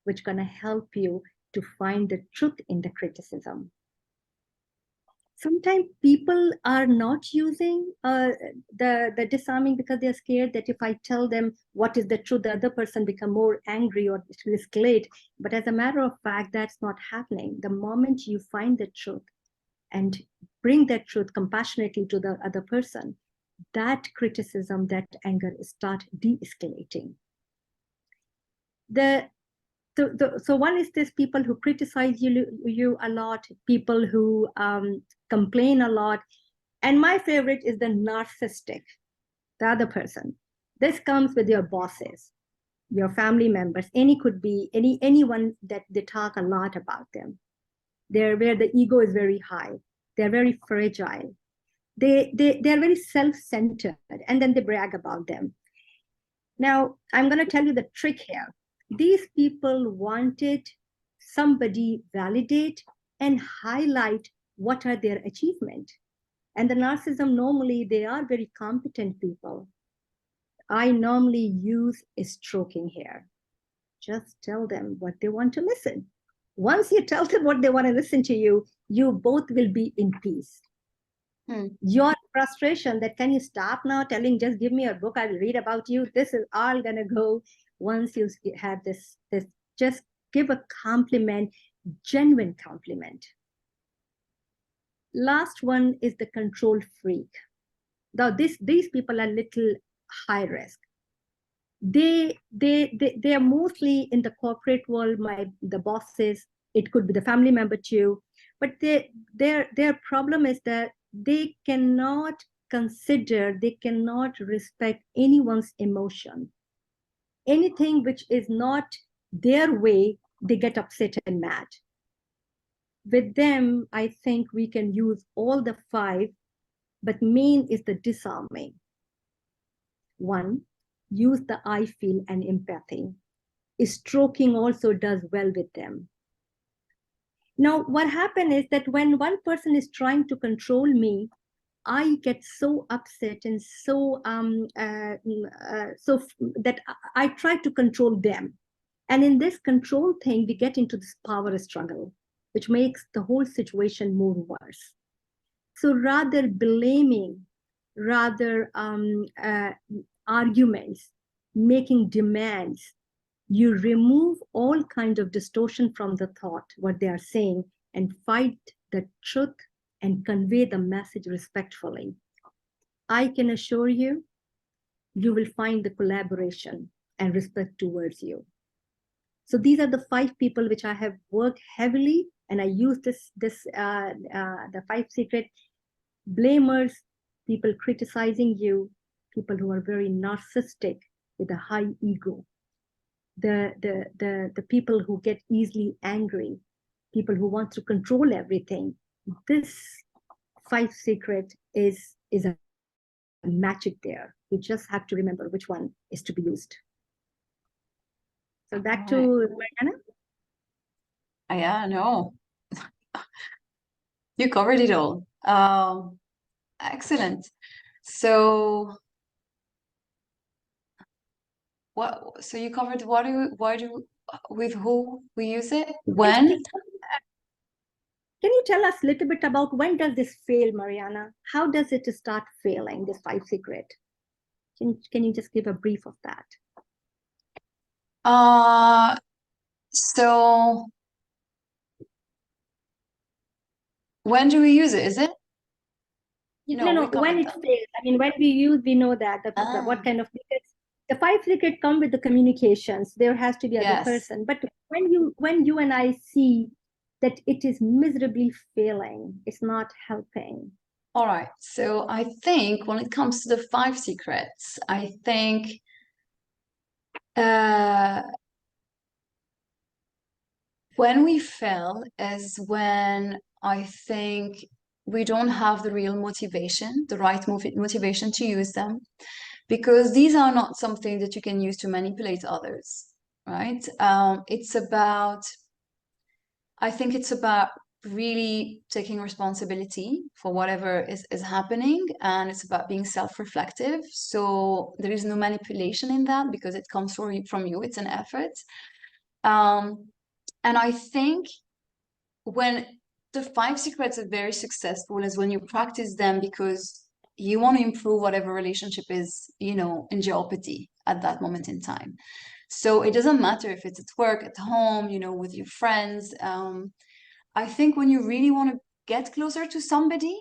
which going to help you to find the truth in the criticism. Sometimes people are not using the disarming because they're scared that if I tell them what is the truth, the other person become more angry or it will escalate. But as a matter of fact, that's not happening. The moment you find the truth and bring that truth compassionately to the other person, that criticism, that anger start de-escalating. So one is this people who criticize you a lot, people who complain a lot. And my favorite is the narcissistic, the other person. This comes with your bosses, your family members, anyone that they talk a lot about them. They're where the ego is very high. They're very fragile. They're very self-centered, and then they brag about them. Now, I'm going to tell you the trick here. These people wanted somebody validate and highlight what are their achievements. And the narcissism, normally, they are very competent people. I normally use a stroking here. Just tell them what they want to listen. Once you tell them what they want to listen to you, you both will be in peace. Your frustration that can you stop now telling, just give me a book, I will read about you. This is all going to go once you have this, just give a compliment, genuine compliment. Last one is the control freak. Now these people are little high risk. They are mostly in the corporate world, the bosses, it could be the family member too, but their problem is that they cannot consider, they cannot respect anyone's emotion. Anything which is not their way, they get upset and mad. With them, I think we can use all the 5, but main is the disarming. 1, use the I feel and empathy. Stroking also does well with them. Now, what happened is that when one person is trying to control me, I get so upset and so that I try to control them. And in this control thing, we get into this power struggle, which makes the whole situation more worse. So rather blaming, rather arguments, making demands, you remove all kinds of distortion from the thought, what they are saying, and fight the truth and convey the message respectfully. I can assure you, you will find the collaboration and respect towards you. So these are the 5 people which I have worked heavily, and I use the 5 secret. Blamers, people criticizing you, people who are very narcissistic with a high ego. The people who get easily angry, people who want to control everything. This 5 secret is a magic there. You just have to remember which one is to be used. So back to Mariana. Yeah, no. You covered it all. Excellent. So so you covered with who we use it, when? Can you tell us a little bit about when does this fail, Mariana? How does it start failing, this 5 secret? Can you just give a brief of that? So when do we use it? Is it? No, when it fails. I mean, when we use, we know that what kind of, because the 5 secret come with the communications. There has to be another person. But when you and I see that it is miserably failing, it's not helping. All right. So I think when it comes to the 5 secrets, I think when we fail is when I think we don't have the real motivation, the right motivation to use them, because these are not something that you can use to manipulate others, right? I think it's about really taking responsibility for whatever is happening, and it's about being self-reflective. So there is no manipulation in that because it comes from you. It's an effort. And I think when the 5 secrets are very successful is when you practice them because you want to improve whatever relationship is, you know, in jeopardy at that moment in time. So it doesn't matter if it's at work, at home, you know, with your friends. I think when you really want to get closer to somebody,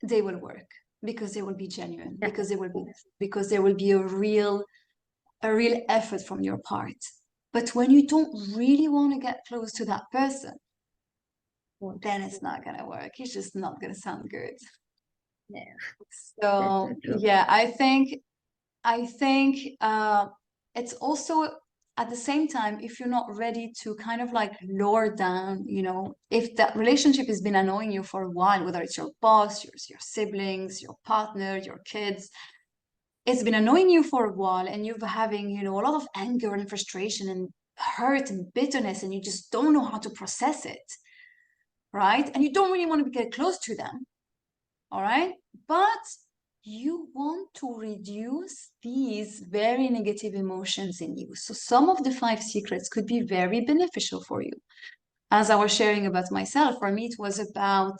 they will work because they will be genuine, Yeah. because there will be a real effort from your part. But when you don't really want to get close to that person, then it's not gonna work. It's just not gonna sound good. Yeah. So That's so true. yeah, I think it's also at the same time, if you're not ready to kind of like lower down, you know, if that relationship has been annoying you for a while, whether it's your boss, your siblings, your partner, your kids, it's been annoying you for a while and you're having, you know, a lot of anger and frustration and hurt and bitterness and you just don't know how to process it, right? And you don't really want to get close to them, all right? But you want to reduce these very negative emotions in you. So some of the 5 secrets could be very beneficial for you. As I was sharing about myself, for me, it was about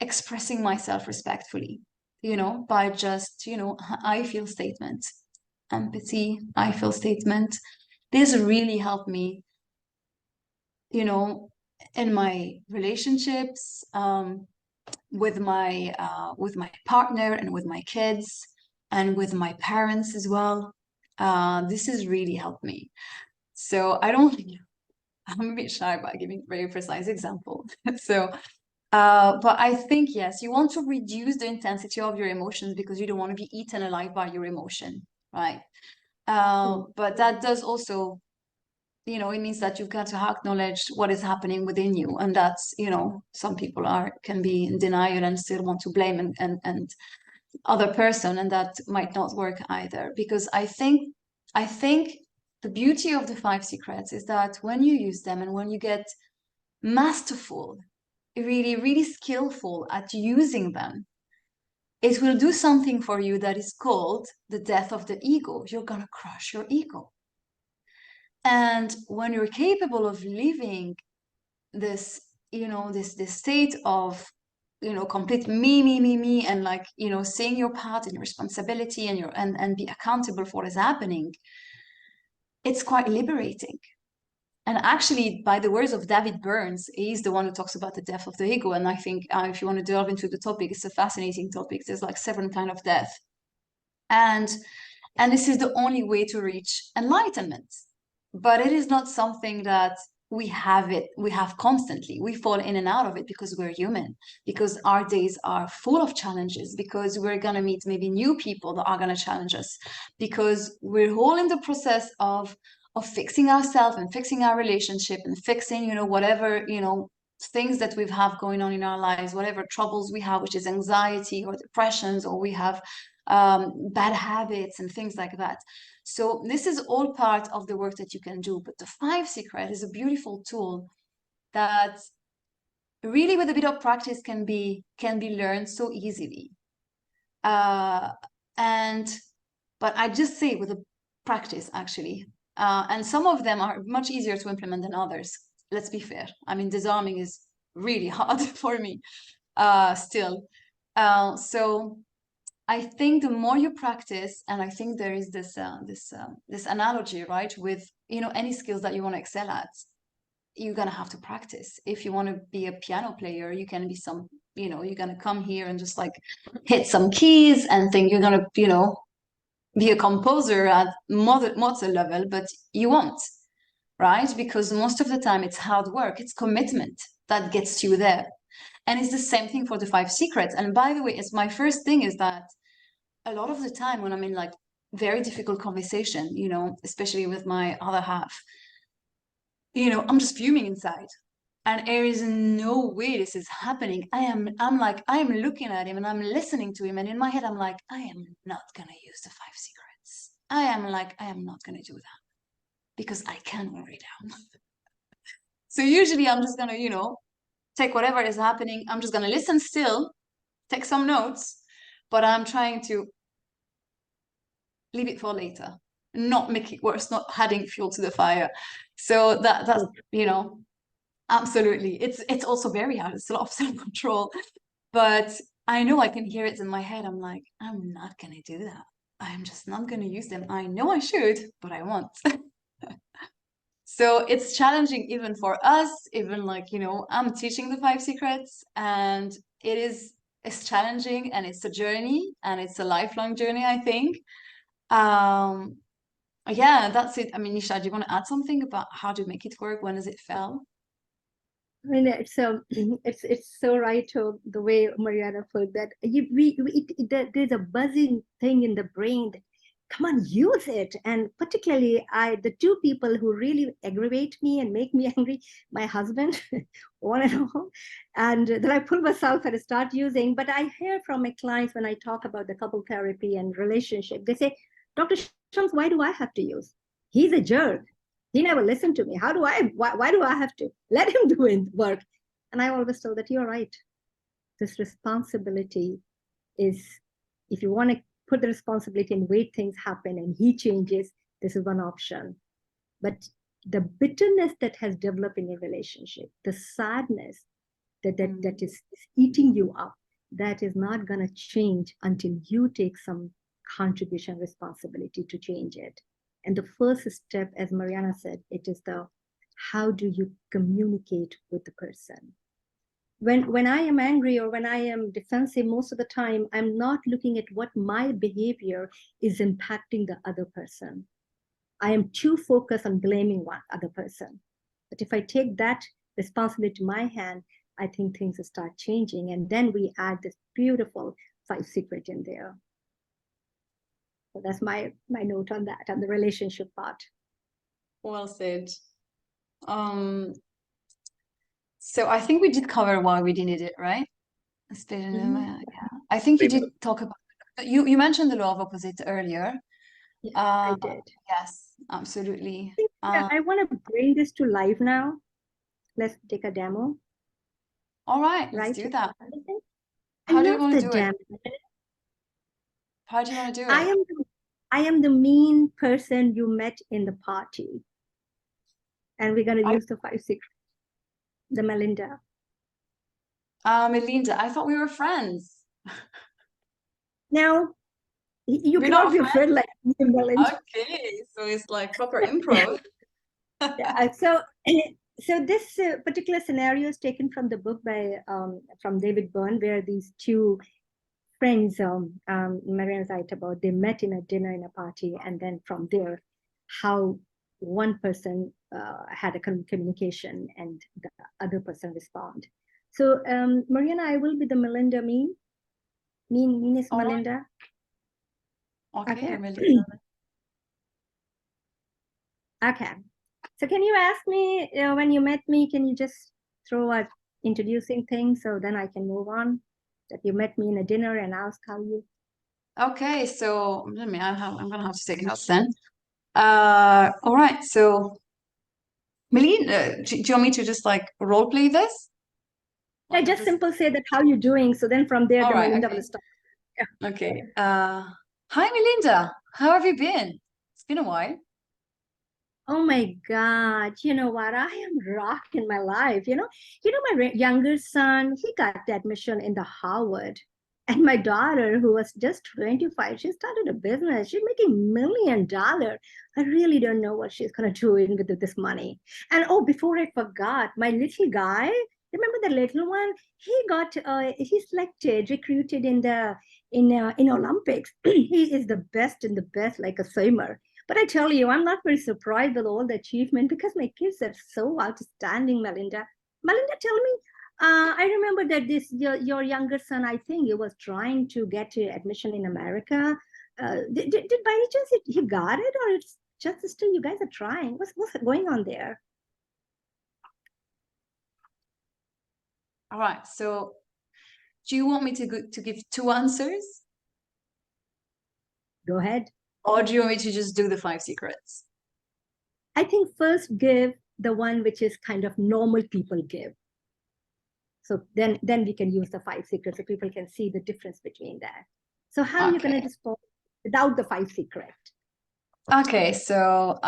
expressing myself respectfully, you know, by just, you know, I feel statement, empathy, I feel statement. This really helped me, you know, in my relationships, with my partner and with my kids and with my parents as well. This has really helped me. So I'm a bit shy about giving very precise example. So, but I think, yes, you want to reduce the intensity of your emotions because you don't want to be eaten alive by your emotion, right? But that does also, you know, it means that you've got to acknowledge what is happening within you. And that's, you know, some people can be in denial and still want to blame and other person, and that might not work either. Because I think the beauty of the 5 secrets is that when you use them and when you get masterful, really, really skillful at using them, it will do something for you that is called the death of the ego. You're gonna crush your ego. And when you're capable of living this, you know, this state of, you know, complete me, and like, you know, seeing your part and your responsibility and and be accountable for what is happening, it's quite liberating. And actually, by the words of David Burns, he's the one who talks about the death of the ego. And I think if you want to delve into the topic, it's a fascinating topic. There's like 7 kinds of death. And this is the only way to reach enlightenment. But it is not something that we have constantly. We fall in and out of it because we're human, because our days are full of challenges, because we're going to meet maybe new people that are going to challenge us, because we're all in the process of fixing ourselves and fixing our relationship and fixing, you know, whatever, you know, things that we have going on in our lives, whatever troubles we have, which is anxiety or depressions, or we have bad habits and things like that. So this is all part of the work that you can do. But the 5 secret is a beautiful tool that really, with a bit of practice, can be learned so easily. But I just say with a practice, actually. And some of them are much easier to implement than others. Let's be fair. I mean, disarming is really hard for me still. So I think the more you practice, and I think there is this analogy, right, with, you know, any skills that you want to excel at, you're gonna have to practice. If you want to be a piano player, you can be you know, you're gonna come here and just like hit some keys and think you're gonna, you know, be a composer at Mozart level, but you won't, right? Because most of the time it's hard work, it's commitment that gets you there. And it's the same thing for the 5 secrets. And by the way, it's my first thing is that a lot of the time when I'm in like very difficult conversation, you know, especially with my other half, you know, I'm just fuming inside. And there is no way this is happening. I'm looking at him and I'm listening to him. And in my head, I'm like, I am not going to use the 5 secrets. I am not going to do that because I can't wear it down. So usually I'm just going to, you know, take whatever is happening. I'm just going to listen still, take some notes, but I'm trying to leave it for later, not make it worse, not adding fuel to the fire. So that's, you know, Absolutely. It's also very hard. It's a lot of self-control. But I know I can hear it in my head. I'm like, I'm not gonna do that. I'm just not gonna use them. I know I should, but I won't. So it's challenging even for us, even like, I'm teaching the five secrets and it's challenging and it's a journey and it's a lifelong journey, I think. Um, yeah, that's it. I mean, Nisha, do you want to add something about how to make it work? When does it fail? I mean, it's so right to the way Mariana put that. There's a buzzing thing in the brain that, come on, use it. And particularly, the two people who really aggravate me and make me angry, my husband, one and all, and then I pull myself and start using. But I hear from my clients when I talk about the couple therapy and relationship, they say, Dr. Shams, why do I have to use? He's a jerk. He never listened to me. Why do I have to let him do his work? And I always tell that you're right. This responsibility is, if you want to put the responsibility and wait things happen and he changes, this is one option. But the bitterness that has developed in your relationship, the sadness that is eating you up, that is not going to change until you take some contribution responsibility to change it. And the first step, as Mariana said, it is how do you communicate with the person? When I am angry or when I am defensive, most of the time, I'm not looking at what my behavior is impacting the other person. I am too focused on blaming one other person. But if I take that responsibility to my hand, I think things start changing. And then we add this beautiful 5 secret in there. So that's my note on that, on the relationship part. Well said. So I think we did cover why we didn't it, right? Yeah. I think you did talk about you mentioned the law of opposite earlier. Yeah, I did. Yes, absolutely. I want to bring this to life now. Let's take a demo. All right, let's Right? do that. I How do you love want the to do it? demo. How do you want to do it? I am the mean person you met in the party. And we're going to use the 5 secrets. The Melinda. Melinda, I thought we were friends. Now, you We're cannot not be a friend like me and Melinda. Okay, so it's like proper improv. Yeah, so this particular scenario is taken from the book by from David Byrne, where these two friends, Mariana Zait, about they met in a dinner in a party, and then from there, how one person had a communication and the other person respond. So Mariana, I will be the Melinda mean is Melinda. Okay, Melinda. Okay. So can you ask me, when you met me, can you just throw a introducing thing so then I can move on? That you met me in a dinner and ask how you. Okay, so I'm gonna have to take notes then. All right, so Melinda, do you want me to just like role play this? I just simple say that how you doing. So then from there, All the right, Melinda okay. will start. Yeah. Okay. Hi Melinda. How have you been? It's been a while. Oh my God, you know what? I am rocked in my life. My younger son, he got the admission in the Harvard. And my daughter, who was just 25, she started a business. She's making $1 million. I really don't know what she's going to do with this money. And oh, before I forgot, my little guy, remember the little one? He's selected, recruited in Olympics. He is the best in the best, like a swimmer. But I tell you, I'm not very surprised with all the achievement because my kids are so outstanding, Melinda. Melinda, tell me, I remember that your younger son, I think he was trying to get admission in America. Did by any chance he got it, or it's just still you guys are trying? What's going on there? All right. So, do you want me to give 2 answers, Go ahead. or do you want me to just do the 5 secrets? I think first give the one which is kind of normal people give. So then we can use the 5 secrets so people can see the difference between that. So how are you going to respond without the 5 secret? Okay, so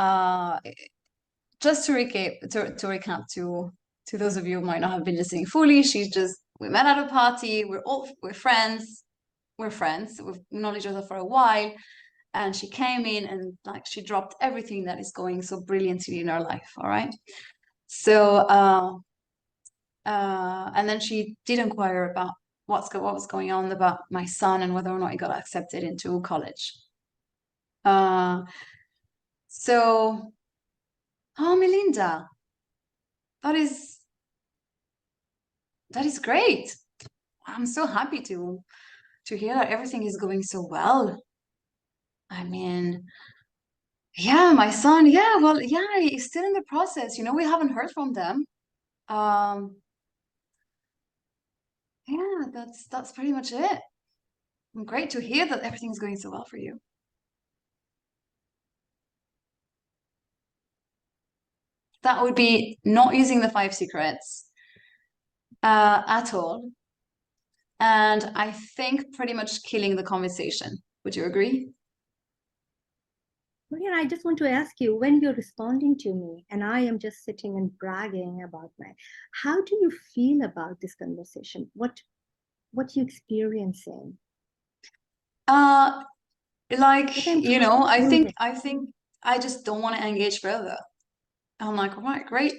just to recap, to to those of you who might not have been listening fully, we met at a party, we're friends, we've known each other for a while, and she came in and like she dropped everything that is going so brilliantly in her life, all right? So and then she did inquire about what was going on about my son and whether or not he got accepted into college. So, oh, Melinda, that is great. I'm so happy to hear that everything is going so well. I mean, yeah, my son, yeah, well, yeah, he's still in the process. You know, we haven't heard from them. Yeah, that's pretty much it. Great to hear that everything's going so well for you. That would be not using the 5 secrets at all. And I think pretty much killing the conversation. Would you agree? Well, yeah, I just want to ask you, when you're responding to me and I am just sitting and bragging about how do you feel about this conversation? What you experiencing? Like, you know, I think moving. I just don't want to engage further. I'm like, all right, great,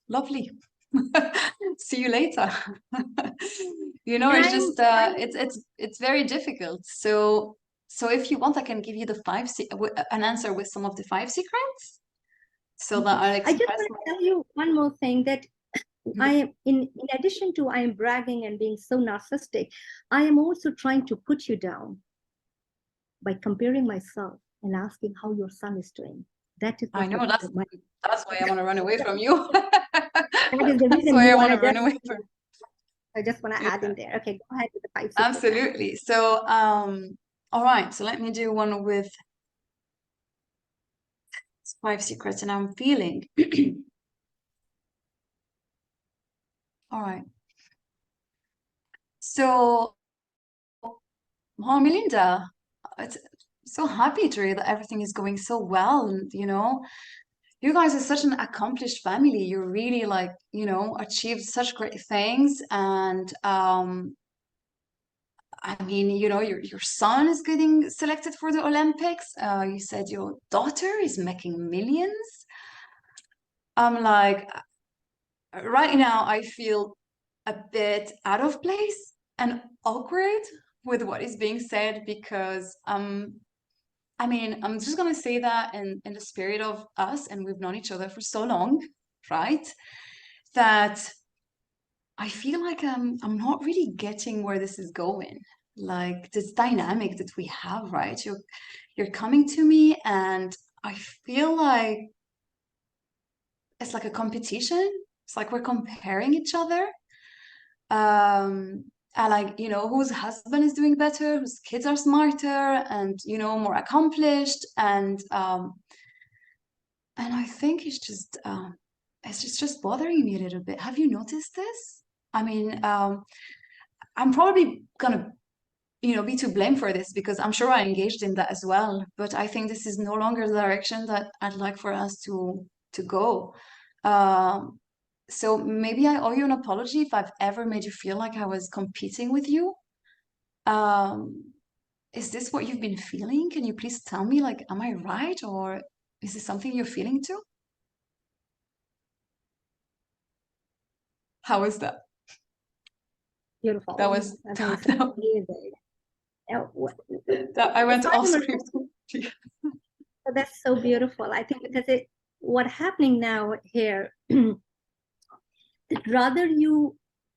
lovely. See you later. You know, And it's just it's very difficult. So if you want, I can give you the an answer with some of the 5 secrets, so that I'll I just express want to tell you one more thing, that I am in addition to I am bragging and being so narcissistic, I am also trying to put you down by comparing myself and asking how your son is doing. That is I know what that's why I want to run away from you. that is the That's reason why you I want want to to run just away from. I just want to add Yeah, in there. Okay, go ahead with the 5 secrets. absolutely. So all right, so let me do one with 5 secrets, and I'm feeling. All right. So, well, Melinda, it's so happy to hear that everything is going so well. And, you know, you guys are such an accomplished family. You really like, you know, achieved such great things. And I mean, you know, your son is getting selected for the Olympics. You said your daughter is making millions. I'm like, right now, I feel a bit out of place and awkward with what is being said because I mean, I'm just gonna say that in the spirit of us, and we've known each other for so long, right? That I feel like I'm not really getting where this is going. Like this dynamic that we have, right? You're coming to me and I feel like it's like a competition. It's like we're comparing each other. And like, you know, whose husband is doing better, whose kids are smarter and, you know, more accomplished. And I think it's just bothering me a little bit. Have you noticed this? I mean, I'm probably gonna, you know, be to blame for this because I'm sure I engaged in that as well. But I think this is no longer the direction that I'd like for us to go. Um, so maybe I owe you an apology if I've ever made you feel like I was competing with you. Um, is this what you've been feeling? Can you please tell me, like, am I right, or is this something you're feeling too? How was that? Beautiful. That was I think it's that, amazing. I went It's not off even, script. that's so beautiful. I think because what's happening now here, that rather you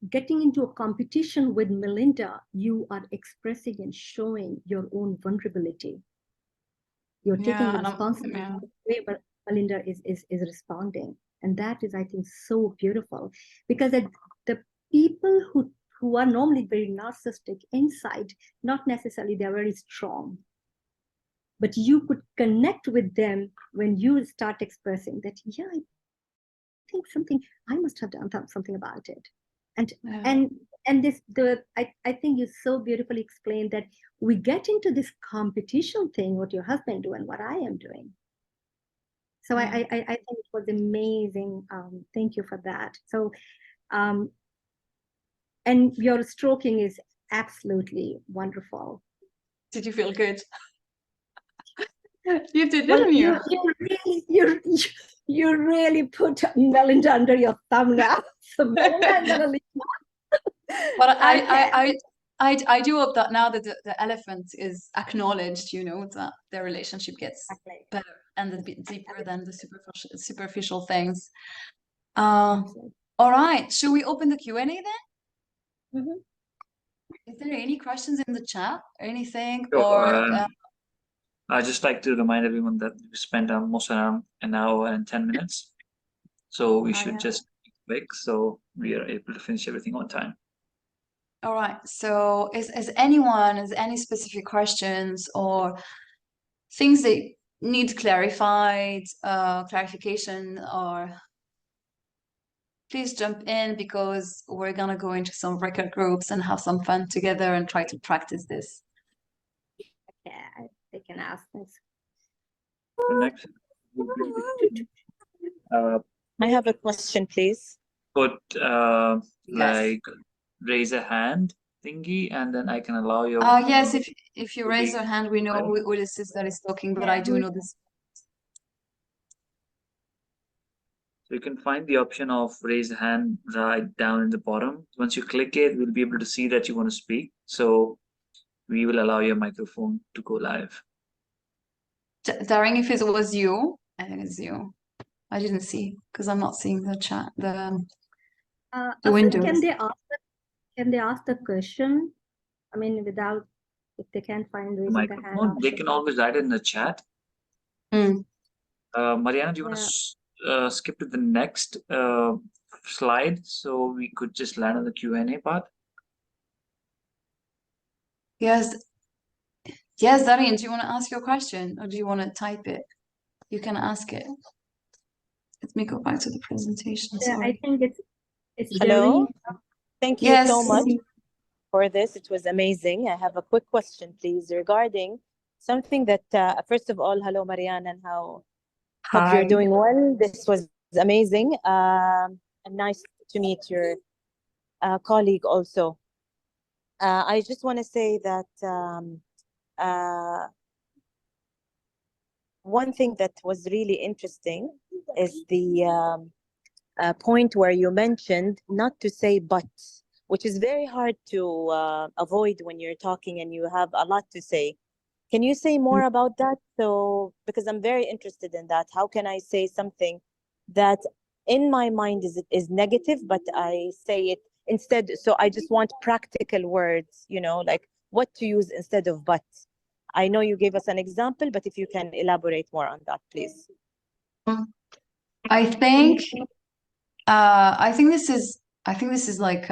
getting into a competition with Melinda, you are expressing and showing your own vulnerability. You're taking the Yeah, responsibility yeah. the way but Melinda is responding. And that is, I think, so beautiful. Because the people who are normally very narcissistic inside, not necessarily they're very strong. But you could connect with them when you start expressing that, yeah, I think I must have done something about it. Yeah. And I think you so beautifully explained that we get into this competition thing, what your husband do and what I am doing. So Yeah. I think it was amazing. Thank you for that. So, and your stroking is absolutely wonderful. Did you feel good? You did, Well, didn't you? you really put Melinda under your thumb now. So Melinda, I'm gonna leave. But Okay. I do hope that now that the elephant is acknowledged, you know, that their relationship gets Exactly. better and a bit deeper than the superficial things. All right, should we open the Q&A then? Mhm. Is there any questions in the chat or anything? So, Or I'd just like to remind everyone that we spent almost around an hour and 10 minutes. So we should yeah. just be quick so we are able to finish everything on time. All right, so is any specific questions or things that need clarified, clarification, or please jump in because we're gonna go into some record groups and have some fun together and try to practice this. Yeah, they can ask this. The next would be, I have a question, please. put Yes. like raise a hand thingy, and then I can allow your Yes, if you raise be- your hand, we know who this is that is talking, but Yeah, I do know this. So you can find the option of raise a hand right down in the bottom. Once you click it, we'll be able to see that you want to speak. So we will allow your microphone to go live. Daring, if it was you, I think it's you. I didn't see because I'm not seeing the chat, the Asad, windows. can they ask the question? I mean, without, if they can't find raising the hand Microphone, they option. can always write it in the chat. Mm. Mariana, do you want to skip to the next slide so we could just land on the Q&A part? Yes. Yes, Darin, do you want to ask your question or do you want to type it? You can ask it. Let me go back to the presentation. Yeah, I Sorry. think it's Hello? Jareen. Thank you so Yes. much for this. It was amazing. I have a quick question, please, regarding something that, first of all, hello, Mariana, and hope you're Hi. doing well. This was amazing. And nice to meet your colleague also. I just want to say that one thing that was really interesting is the point where you mentioned not to say but, which is very hard to avoid when you're talking and you have a lot to say. Can you say more about that? So, because I'm very interested in that. How can I say something that in my mind is negative, but I say it instead? So I just want practical words, you know, like what to use instead of but. I know you gave us an example, but if you can elaborate more on that, please. I think this is like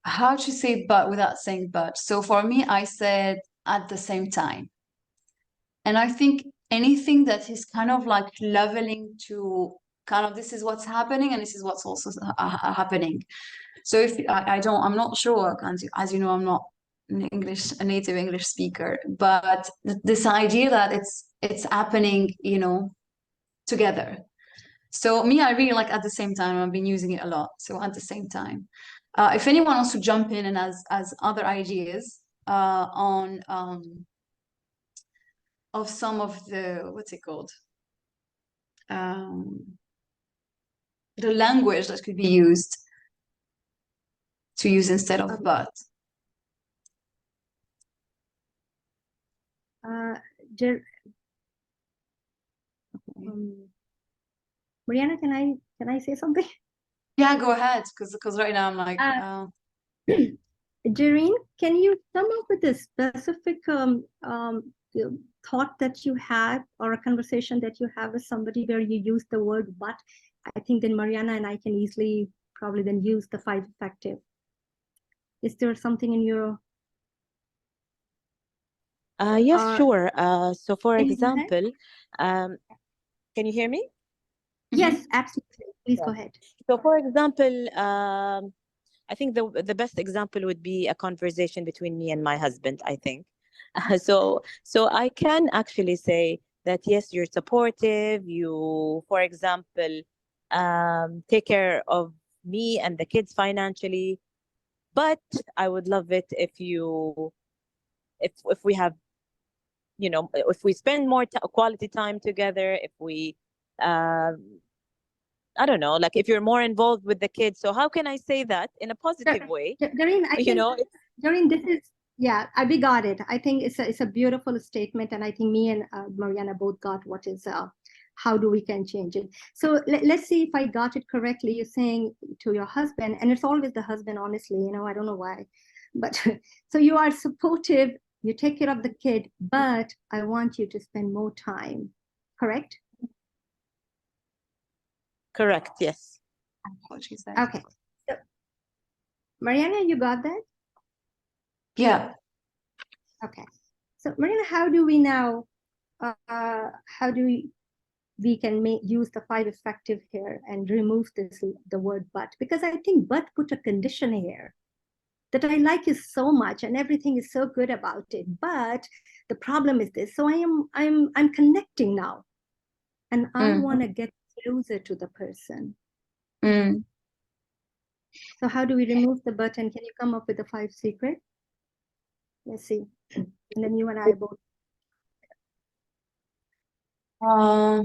how to say but without saying but. So for me, I said at the same time. And I think anything that is kind of like leveling to kind of this is what's happening and this is what's also happening. So if I'm not sure, as you know, I'm not a native English speaker, but this idea that it's happening, you know, together. So me, I really like at the same time. I've been using it a lot. So at the same time, if anyone wants to jump in and as other ideas on of some of the what's it called, the language that could be used to use instead of but. Mariana, can I say something? Yeah, go ahead, because right now I'm like, Jareen, can you come up with a specific thought that you had or a conversation that you have with somebody where you use the word but? I think then Mariana and I can easily probably then use the five effective. Is there something in your yes, sure. So for can you go example, can you hear me? Yes, absolutely. Please go Yeah. ahead. So for example, I think the best example would be a conversation between me and my husband, I think. So I can actually say that yes, you're supportive. You, for example, take care of me and the kids financially. But I would love it if you, if we have, you know, if we spend more quality time together, if we, I don't know, like if you're more involved with the kids. So how can I say that in a positive way? Doreen, I You think, know, Doreen, this is, yeah, we got it. I think it's a beautiful statement, and I think me and Mariana both got what is, how do we can change it. So let's see if I got it correctly. You're saying to your husband, and it's always the husband, honestly, you know, I don't know why, but so you are supportive, you take care of the kid, but I want you to spend more time, correct? correct, yes. What she said. Okay. So, Mariana, you got that? Yeah. Okay. So Marina, how do we now, how do we can use the 5 effective here and remove the word but? Because I think but put a condition here that I like you so much and everything is so good about it. But the problem is this. So I'm connecting now, and I want to get closer to the person. So how do we remove the but, and can you come up with the 5 secrets? Let's see. And then you and I both. All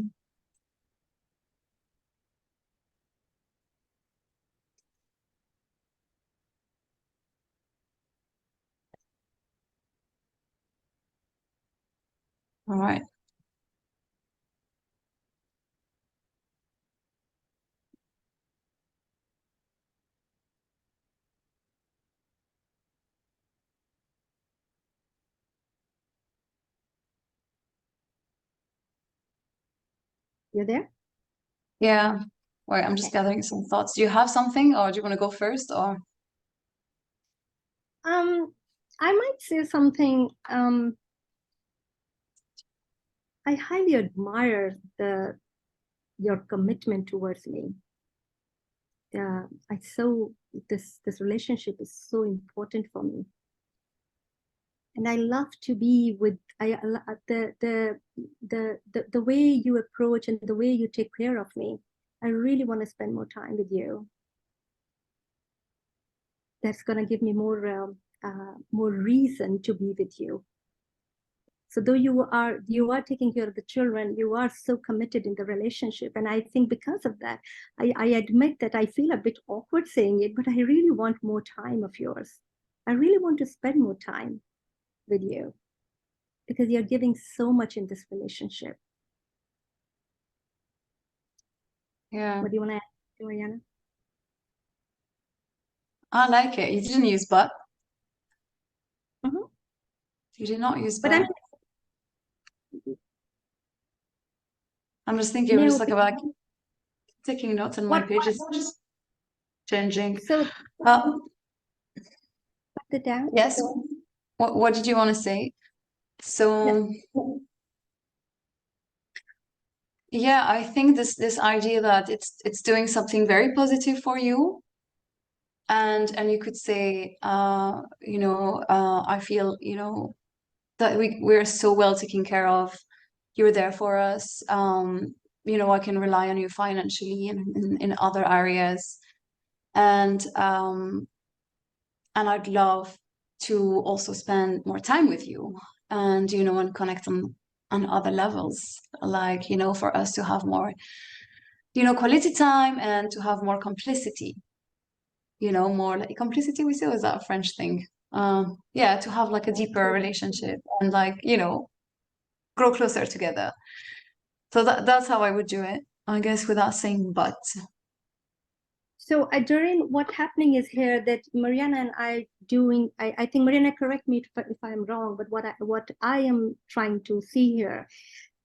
right. You there? Yeah. Wait, I'm just gathering some thoughts. Do you have something, or do you want to go first, or? I might say something. I highly admire your commitment towards me. This relationship is so important for me, and I love to be with the way you approach and the way you take care of me. I really want to spend more time with you. That's gonna give me more reason to be with you. So though you are taking care of the children, you are so committed in the relationship. And I think because of that, I admit that I feel a bit awkward saying it, but I really want more time of yours. I really want to spend more time with you because you're giving so much in this relationship. Yeah. What do you want to add, Mariana? I like it. You didn't use but. Mhm. You did not use But but. I mean, I'm just thinking, no, just like about taking notes on my what page. It's just changing. so Uh, put it down. yes. What did you want to say? So yeah, I think this idea that it's doing something very positive for you, and you could say, you know, I feel, you know, that we're so well taken care of. You're there for us. You know, I can rely on you financially and in other areas, and I'd love to also spend more time with you, and you know, and connect on other levels, like, you know, for us to have more, you know, quality time and to have more complicity, you know, more like complicity, we say, or is that a French thing? Yeah, to have like a deeper relationship and, like, you know, grow closer together. So that's how I would do it, I guess, without saying but. So during what happening is here that Mariana and I doing, I think Mariana, correct me if I'm wrong, but what I am trying to see here,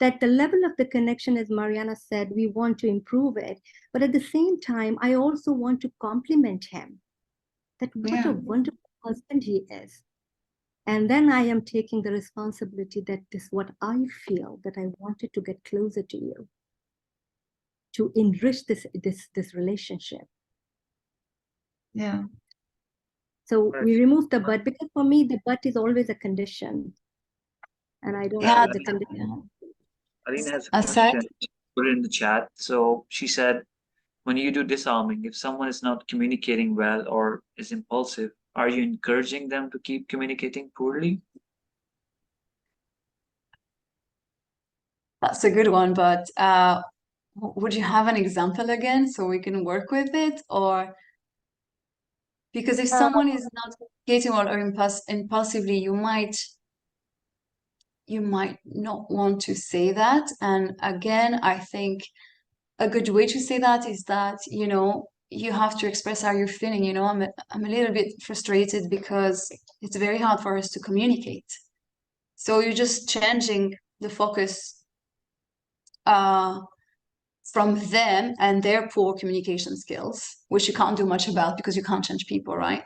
that the level of the connection, as Mariana said, we want to improve it, but at the same time, I also want to compliment him, that what a wonderful husband he is. And then I am taking the responsibility that this what I feel, that I wanted to get closer to you, to enrich this relationship. Yeah. So we remove the but, because for me, the but is always a condition. and I don't Yeah, see the condition. yeah. Alina has a Aside, question. Put it in the chat. So she said, when you do disarming, if someone is not communicating well or is impulsive, are you encouraging them to keep communicating poorly? that's a good one, but would you have an example again so we can work with it? Or because if someone is not communicating well or impulsively, you might not want to say that. And again, I think a good way to say that is that, you have to express how you're feeling. I'm a little bit frustrated because it's very hard for us to communicate. So you're just changing the focus from them and their poor communication skills, which you can't do much about because you can't change people, right?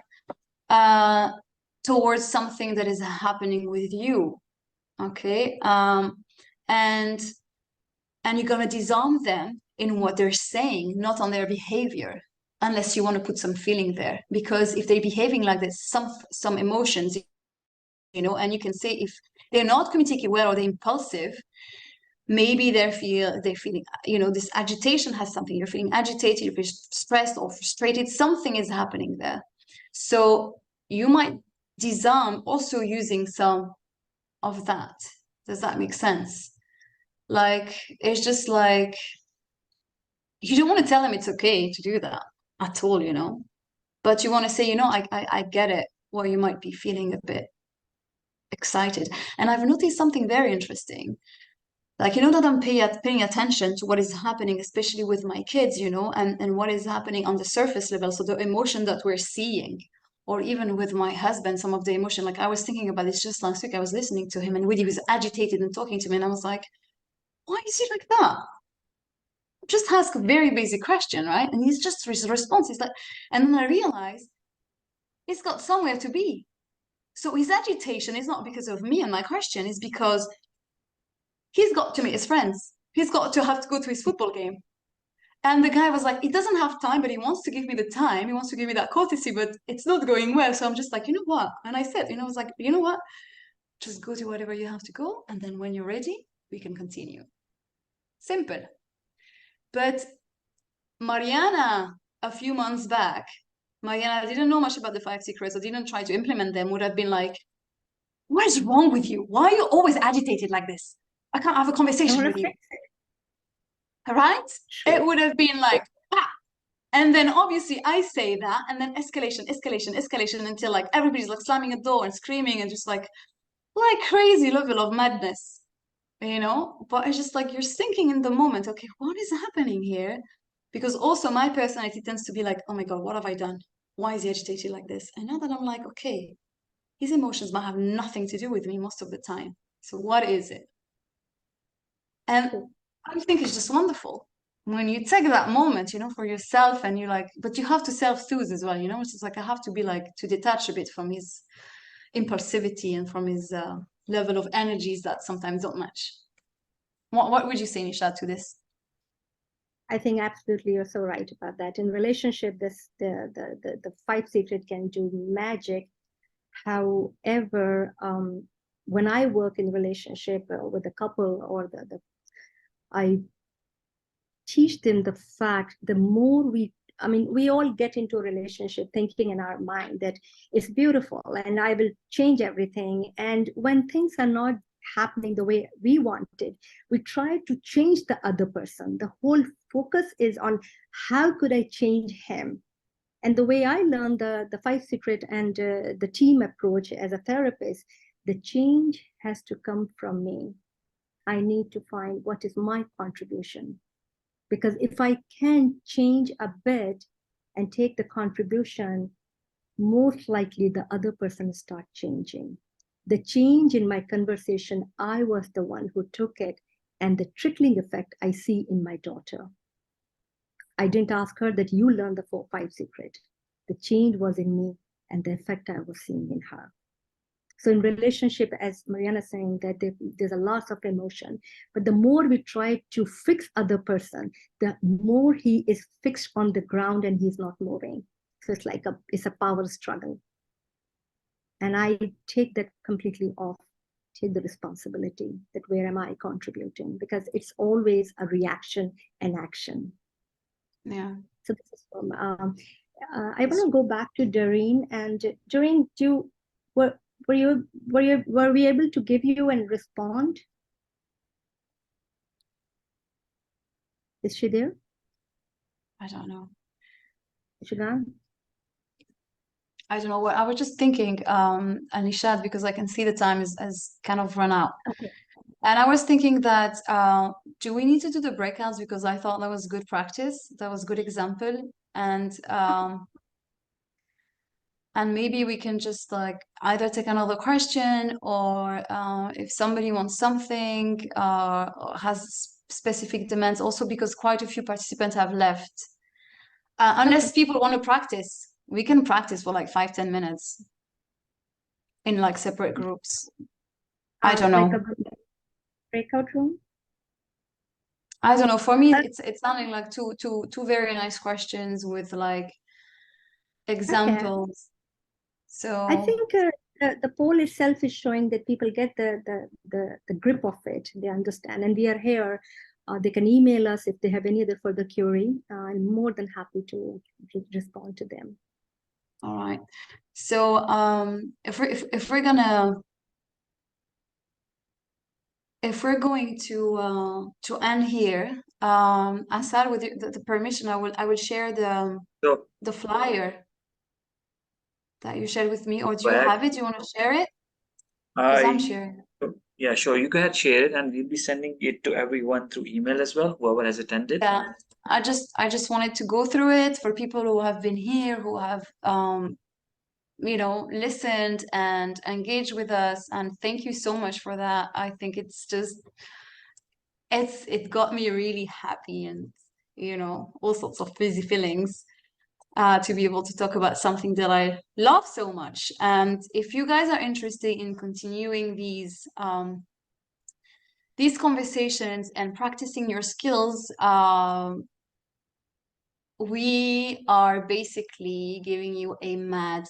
Towards something that is happening with you. Okay. And you're gonna disarm them in what they're saying, not on their behavior, unless you want to put some feeling there. Because if they're behaving like this, some emotions, and you can say if they're not communicating well or they're impulsive, maybe they're feeling, this agitation has something. You're feeling agitated, you're stressed or frustrated, something is happening there. So you might disarm also using some of that. Does that make sense? Like, it's just like, you don't want to tell them it's okay to do that at all, but you want to say, I get it, or you might be feeling a bit excited. And I've noticed something very interesting. Like, that I'm paying attention to what is happening, especially with my kids, and what is happening on the surface level. So the emotion that we're seeing, or even with my husband, some of the emotion, like I was thinking about this just last week. I was listening to him and he was agitated and talking to me. And I was like, why is he like that? Just ask a very basic question, right? And his response is like, and then I realized he's got somewhere to be. So his agitation is not because of me and my question, it's because he's got to meet his friends. He's got to have to go to his football game. And the guy was like, he doesn't have time, but he wants to give me the time. He wants to give me that courtesy, but it's not going well. So I'm just like, you know what? And I said, I was like, you know what? Just go to whatever you have to go. And then when you're ready, we can continue. Simple. But Mariana, a few months back, Mariana didn't know much about the 5 secrets or didn't try to implement them, would have been like, what is wrong with you? Why are you always agitated like this? I can't have a conversation with you. Right? Sure. It would have been like, ah! And then obviously I say that, and then escalation until like everybody's like slamming a door and screaming and just like crazy level of madness, But it's just like you're thinking in the moment, okay, what is happening here? Because also my personality tends to be like, oh my God, what have I done? Why is he agitated like this? And now that I'm like, okay, his emotions might have nothing to do with me most of the time. So what is it? And I think it's just wonderful when you take that moment, for yourself, and you're like, but you have to self-soothe as well, It's just like I have to be like to detach a bit from his impulsivity and from his level of energies that sometimes don't match. What would you say, Nisha, to this? I think absolutely you're so right about that. In relationship, the 5 secret can do magic. However, when I work in relationship with a couple or I teach them the fact, the more we all get into a relationship thinking in our mind that it's beautiful and I will change everything. And when things are not happening the way we wanted, we try to change the other person. The whole focus is on how could I change him? And the way I learned the 5 secret and the team approach as a therapist, the change has to come from me. I need to find what is my contribution. Because if I can change a bit and take the contribution, most likely the other person start changing. The change in my conversation, I was the one who took it, and the trickling effect I see in my daughter. I didn't ask her that you learn the 4-5 secret. The change was in me and the effect I was seeing in her. So in relationship, as Mariana is saying, that there's a loss of emotion, but the more we try to fix other person, the more he is fixed on the ground and he's not moving. So it's like it's a power struggle. And I take that completely off take the responsibility that where am I contributing? Because it's always a reaction and action. Yeah. So this is from, I want to go back to Doreen, and Doreen, were we able to give you and respond? Is she there? I don't know. Is she gone? I don't know what I was just thinking, Anishad, because I can see the time has kind of run out. Okay. And I was thinking that do we need to do the breakouts? Because I thought that was good practice, that was good example. And maybe we can just like either take another question, or if somebody wants something or has specific demands, also because quite a few participants have left. Unless people want to practice, we can practice for like 5-10 minutes in like separate groups. I don't know. Like a breakout room? I don't know. For me, it's sounding like two very nice questions with like examples. So I think the poll itself is showing that people get the grip of it. They understand, and we are here. They can email us if they have any other further query. I'm more than happy to respond to them. all right. So if we're going to end here, Asad, with the permission, I will share So, the flyer that you shared with me, or do go you ahead. have it? Do you want to share it? Because I'm I, sharing. yeah, sure. You go ahead, share it, and we'll be sending it to everyone through email as well, whoever has attended. Yeah, I just wanted to go through it for people who have been here, who have you know, listened and engaged with us, and thank you so much for that. I think it's just it got me really happy, and you know, all sorts of fuzzy feelings to be able to talk about something that I love so much. And if you guys are interested in continuing these conversations and practicing your skills, we are basically giving you a mad